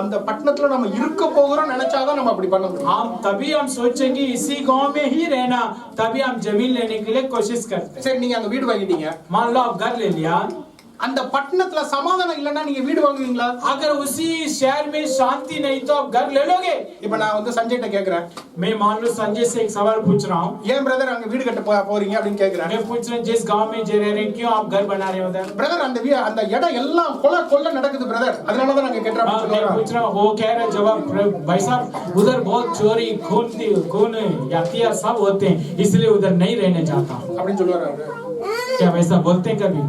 A: அந்த பட்டணத்துல நம்ம இருக்க போகிறோம் நினைச்சாதான் நம்ம அப்படி பண்ண முடியும்।
B: हम तभी हम सोचेंगे इसी गांव में ही रहना, तभी हम जमीन लेने के लिए कोशिश करते हैं।
A: சரி, நீங்க அங்க வீடு வாங்கிட்டீங்க,
B: मान लो आप घर ले लिया,
A: அந்த பட்டணத்துல சமாதானம் இல்லன்னா நீங்க வீடு வாங்குவீங்களா?
B: अगर उसी शहर में शांति नहीं तो आप घर ले लोगे।
A: இப்ப நான் வந்து சஞ்சய்ட்ட கேக்குறேன்,
B: मैं मान लो संजय से एक सवाल पूछ रहा हूँ,
A: ஏன் பிரதர் அங்க வீடு கட்ட போறீங்க அப்படின்னு கேக்குறேன்।
B: मैं पूछ रहा हूँ जिस गांव में जे रह रहे हैं, क्यों आप घर बना रहे हो उधर?
A: பிரதர் அந்த இடம் எல்லாம் கொள்ள நடக்குது பிரதர், அதனால தான் நாங்க கேட்றோம்
B: हाँ, मैं पूछ रहा हूँ, वो कह रहे जवाब, भाई साहब उधर बहुत चोरी खून हत्या सब होते हैं, इसलिए उधर नहीं रहने चाहता हूँ।
A: அப்படின்னு சொல்லுவாரு அவரு।
B: क्या वैसा बोलते हैं कभी?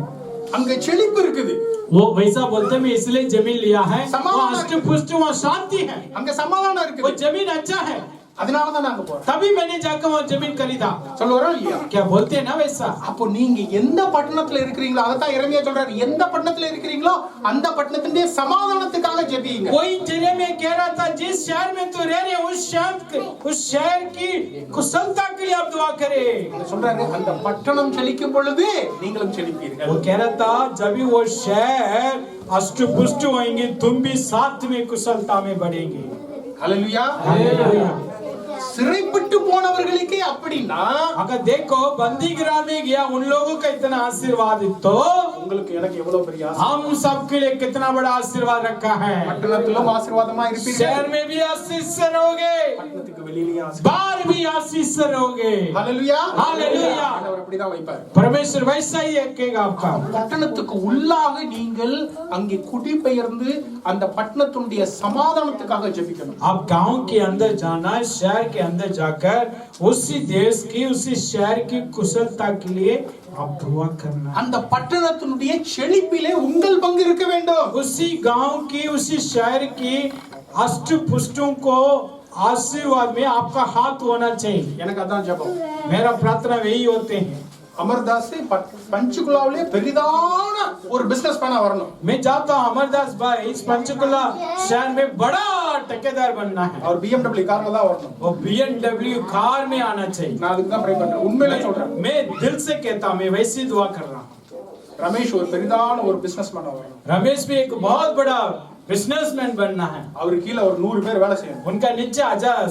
A: அங்க செழிப்பு இருக்குது,
B: वो वैसा बोलते हैं मैं इसलिए जमीन लिया है,
A: समाधान
B: वहाँ अष्ट पुष्ट, वहाँ शांति है,
A: அங்க சமாதானம்
B: वो
A: இருக்குது,
B: जमीन अच्छा है,
A: அதனால தான் நாங்க போறோம்।
B: तभी मैंने जाकर वहाँ जमीन खरीदा।
A: சொல்லுவாரா இல்லையா?
B: क्या बोलते हैं ना वैसा?
A: அப்போ நீங்க எந்த பட்டணத்துல இருக்கிறீங்களோ அதத்தான் எரேமியா சொல்றாரு, எந்த பட்டணத்துல இருக்கிறீங்களோ அந்த பட்டணத்தினுடைய சமாதானத்துக்காக ஜெபியுங்க।
B: वही जिले में कह रहा था जिस शहर में तू रह रहे उस शहर की कुशलता के लिए आप दुआ करें।
A: சொல்றாரு அந்த பட்டணம் செழிக்கும் பொழுது நீங்களும் செழிப்பீர்கள்।
B: वो कह रहा था जब भी वो शहर अष्ट पुष्ट होंगे तुम भी साथ में कुशलता में बढ़ेंगे।
A: हालेलुया।
B: हालेलुया।
A: சிறைப்பட்டு போனவர்களுக்கு அப்படின்னா
B: अगर देखो बंदी गृह में गया उन लोगों का इतना आशीर्वाद तो
A: உங்களுக்கு எனக்கு எவ்வளவு பெரிய ஆசீர்வாதம்.
B: हम सबके लिए कितना बड़ा आशीर्वाद रखा है।
A: பட்டணத்திலும் ஆசீர்வாதமா இருப்பீர்கள்,
B: शहर में भी आशीष से रहोगे,
A: பட்டணத்துக்கு வெளியிலயும் ஆசீர்வாதம்.
B: बाहर भी आशीष से रहोगे।
A: ஹalleluya,
B: हालेलुया।
A: ஆண்டவர் அப்படிதான் வைப்பார்.
B: परमेश्वर वैसा ही रखेगा आपका।
A: பட்டணத்துக்கு உள்ளாக நீங்கள் அங்கே குடிபெயர்ந்து அந்த பட்டணத்துடைய சமாதானத்துக்காக ஜெபிக்கணும்.
B: आप गांव के अंदर जाना, शहर के अंदर जाकर उसी देश की, उसी शहर की कुशलता के लिए आप दुआ करना।
A: அந்த பட்டணத்தினுடைய செழிப்பிலே உங்கள் பங்கு இருக்க வேண்டும்.
B: उसी गांव की, उसी शहर की अष्ट पुष्टों को आशीर्वाद में आपका हाथ होना चाहिए।
A: எனக்கு அதான் ஜெபம்.
B: मेरा प्रार्थना वही होते हैं।
A: அமர்தாஸ் பஞ்சுகுலாவிலே பெரிதான ஒரு பிசினஸ் பண்ண வரணும்.
B: मैं चाहता हूँ अमरदास भाई इस पंचकुला शहर में बड़ा ठेकेदार बनना है
A: அவர் BMW கார்ல தான் வரணும்.
B: और BMW कार में आना चाहिए।
A: நான் அதுக்கு தான் ப்ரே பண்றேன். உண்மையிலே சொல்றேன்.
B: मैं दिल से कहता हूँ, मैं वैसी दुआ कर रहा हूँ।
A: ரமேஷ் ஒரு பெரிதான ஒரு பிசினஸ் பண்ண வரணும்.
B: रमेश भी एक बहुत बड़ा बिजनेसमैन बनना है।
A: அவர் கீழ ஒரு 100 பேர் வேலை செய்யணும்.
B: उनका नीचे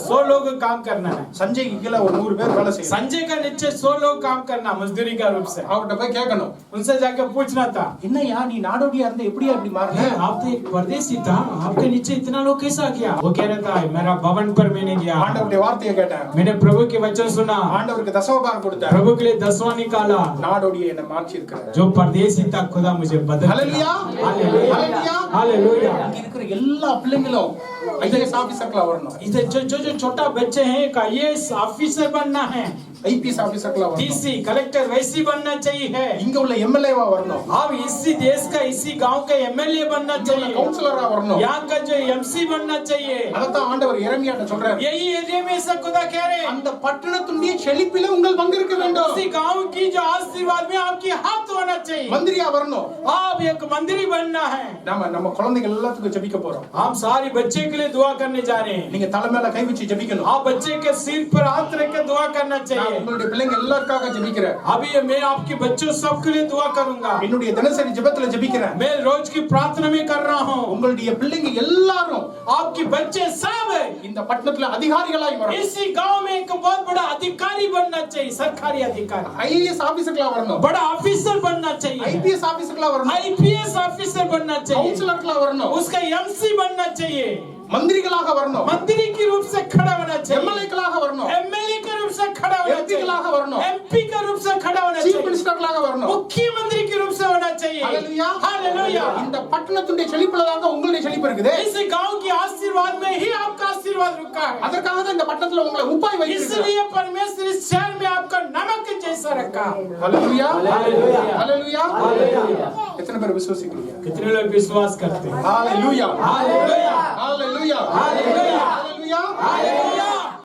B: 100 लोग काम करना है।
A: சஞ்சய்க்கு கீழ ஒரு 100 பேர் வேலை செய்யணும்.
B: संजय का नीचे 100 लोग काम करना मजदूरी का रूप से।
A: அவர்ட்ட போய் கேட்கணும்,
B: उनसे जाकर पूछना था,
A: என்னய்யா நீ நாடோடியா இருந்த எப்படியா இப்படி மாறின?
B: आप तो एक परदेसी था, आपके नीचे इतना लोग कैसा गया? वो कह रहा था, मेरा भवन पर मैंने गया,
A: ஆண்டவருடைய வார்த்தையை கேட்டேன்.
B: मैंने प्रभु के वचन सुना,
A: ஆண்டவருக்கு தசமபாகம் கொடுத்தேன்.
B: प्रभु के लिए 10वां निकाला।
A: நாடோடியை என்ன மாற்றி இருக்கிறார்.
B: जो परदेसी था खुदा मुझे बदल
A: ஹalleluya,
B: हालेलुया,
A: ஹalleluya.
B: हालेलुया।
A: இங்க இருக்கிற எல்லா பிள்ளைங்களும் ஐஏஎஸ் ஆபீசர்ல வரணும்.
B: इधर जो छोटा बच्चे हैं का ये ऑफिसर बनना है,
A: ஐபிஎஸ் ஆபீசர்ல வரணும்.
B: डीसी कलेक्टर वैसी बनना चाहिए है।
A: இங்க உள்ள எம்எல்ஏவா வரணும்.
B: अब इसी देश का, इसी गांव का एमएलए बनना चाहिए,
A: கவுன்சிலரா வரணும்.
B: यहाँ का जो एमसी बनना चाहिए।
A: அதத்தான் ஆண்டவர் எரேமியாட்ட சொல்றாரு.
B: यही एरिया में सब खुदा कह रहे हैं,
A: அந்த பட்டணத்துடைய செழிப்பிலே உங்கள் பங்கு இருக்க வேண்டும்.
B: उसी गांव की जो आशीर्वाद में आपकी हाथ होना चाहिए।
A: மந்திரியா வரணும்.
B: आप एक मंदिरी बनना है।
A: நம்ம குழந்தைகள் எல்லாத்துக்கும் ஜெபிக்க போறோம்.
B: हम सारे बच्चे के लिए दुआ करने जा रहे हैं।
A: நீங்க தலை மேல கை வச்சு ஜெபிக்கணும்.
B: आप बच्चे के सिर पर हाथ रख के दुआ करना
A: நான்
B: चाहिए।
A: உங்களுடைய பிள்ளைங்க எல்லாருக்காக ஜெபிக்கிறேன்.
B: अभी मैं आपके बच्चों सबके लिए दुआ करूंगा।
A: என்னுடைய தினசரி ஜெபத்துல ஜெபிக்கிறேன்.
B: मैं रोज की प्रार्थना में कर रहा हूँ।
A: உங்களுடைய பிள்ளைங்க எல்லாரும்
B: आपके बच्चे सब
A: இந்த பட்டணத்துல அதிகாரிகளாய் வரணும்.
B: इसी गांव में एक बहुत बड़ा अधिकारी बनना चाहिए, सरकारी अधिकारी,
A: ஐஏஎஸ் ஆபீசர்களா வரணும்.
B: बड़ा ऑफिसर बनना चाहिए,
A: ஐபிஎஸ் ஆபீசர்களா வரணும்.
B: आईपीएस ऑफिसर बनना चाहिए,
A: கவுன்சிலர்களா வரணும்.
B: उसका एमसी बनना चाहिए,
A: மந்திரிகளாக வரணும்.
B: मंत्री के रूप से खड़ा होना चाहिए,
A: எம்எல்ஏக்களாக வரணும்.
B: एमएलए के रूप से खड़ा होना
A: எம்பிக்களாக
B: चाहिए,
A: வரணும்.
B: एमपी के रूप से खड़ा होना
A: சீஃப்
B: चाहिए,
A: மினிஸ்டர்களாக வரணும்.
B: मुख्यमंत्री के रूप से होना चाहिए।
A: ஹalleluya,
B: हालेलुया।
A: இந்த பட்டணத்துடைய செழிப்புல தான் உங்களுடைய செழிப்பு இருக்குது.
B: इस गांव के आशीर्वाद में ही आपका आशीर्वाद रुका है।
A: அதற்காக தான் இந்த பட்டணத்துல உங்களை உப்பாய் வைத்திருக்கிறார்.
B: इसलिए परमेश्वर इस शहर में आपका नमक जैसा रखा।
A: ஹalleluya,
B: हालेलुया,
A: ஹalleluya.
B: हालेलुया।
A: எத்தனை பேர் விசுவாசிக்கிறீங்க?
B: कितने लोग विश्वास करते हैं?
A: ஹalleluya,
B: हालेलुया,
A: ஹalleluya,
B: हालेलुया,
A: ஹalleluya.
B: हालेलुया।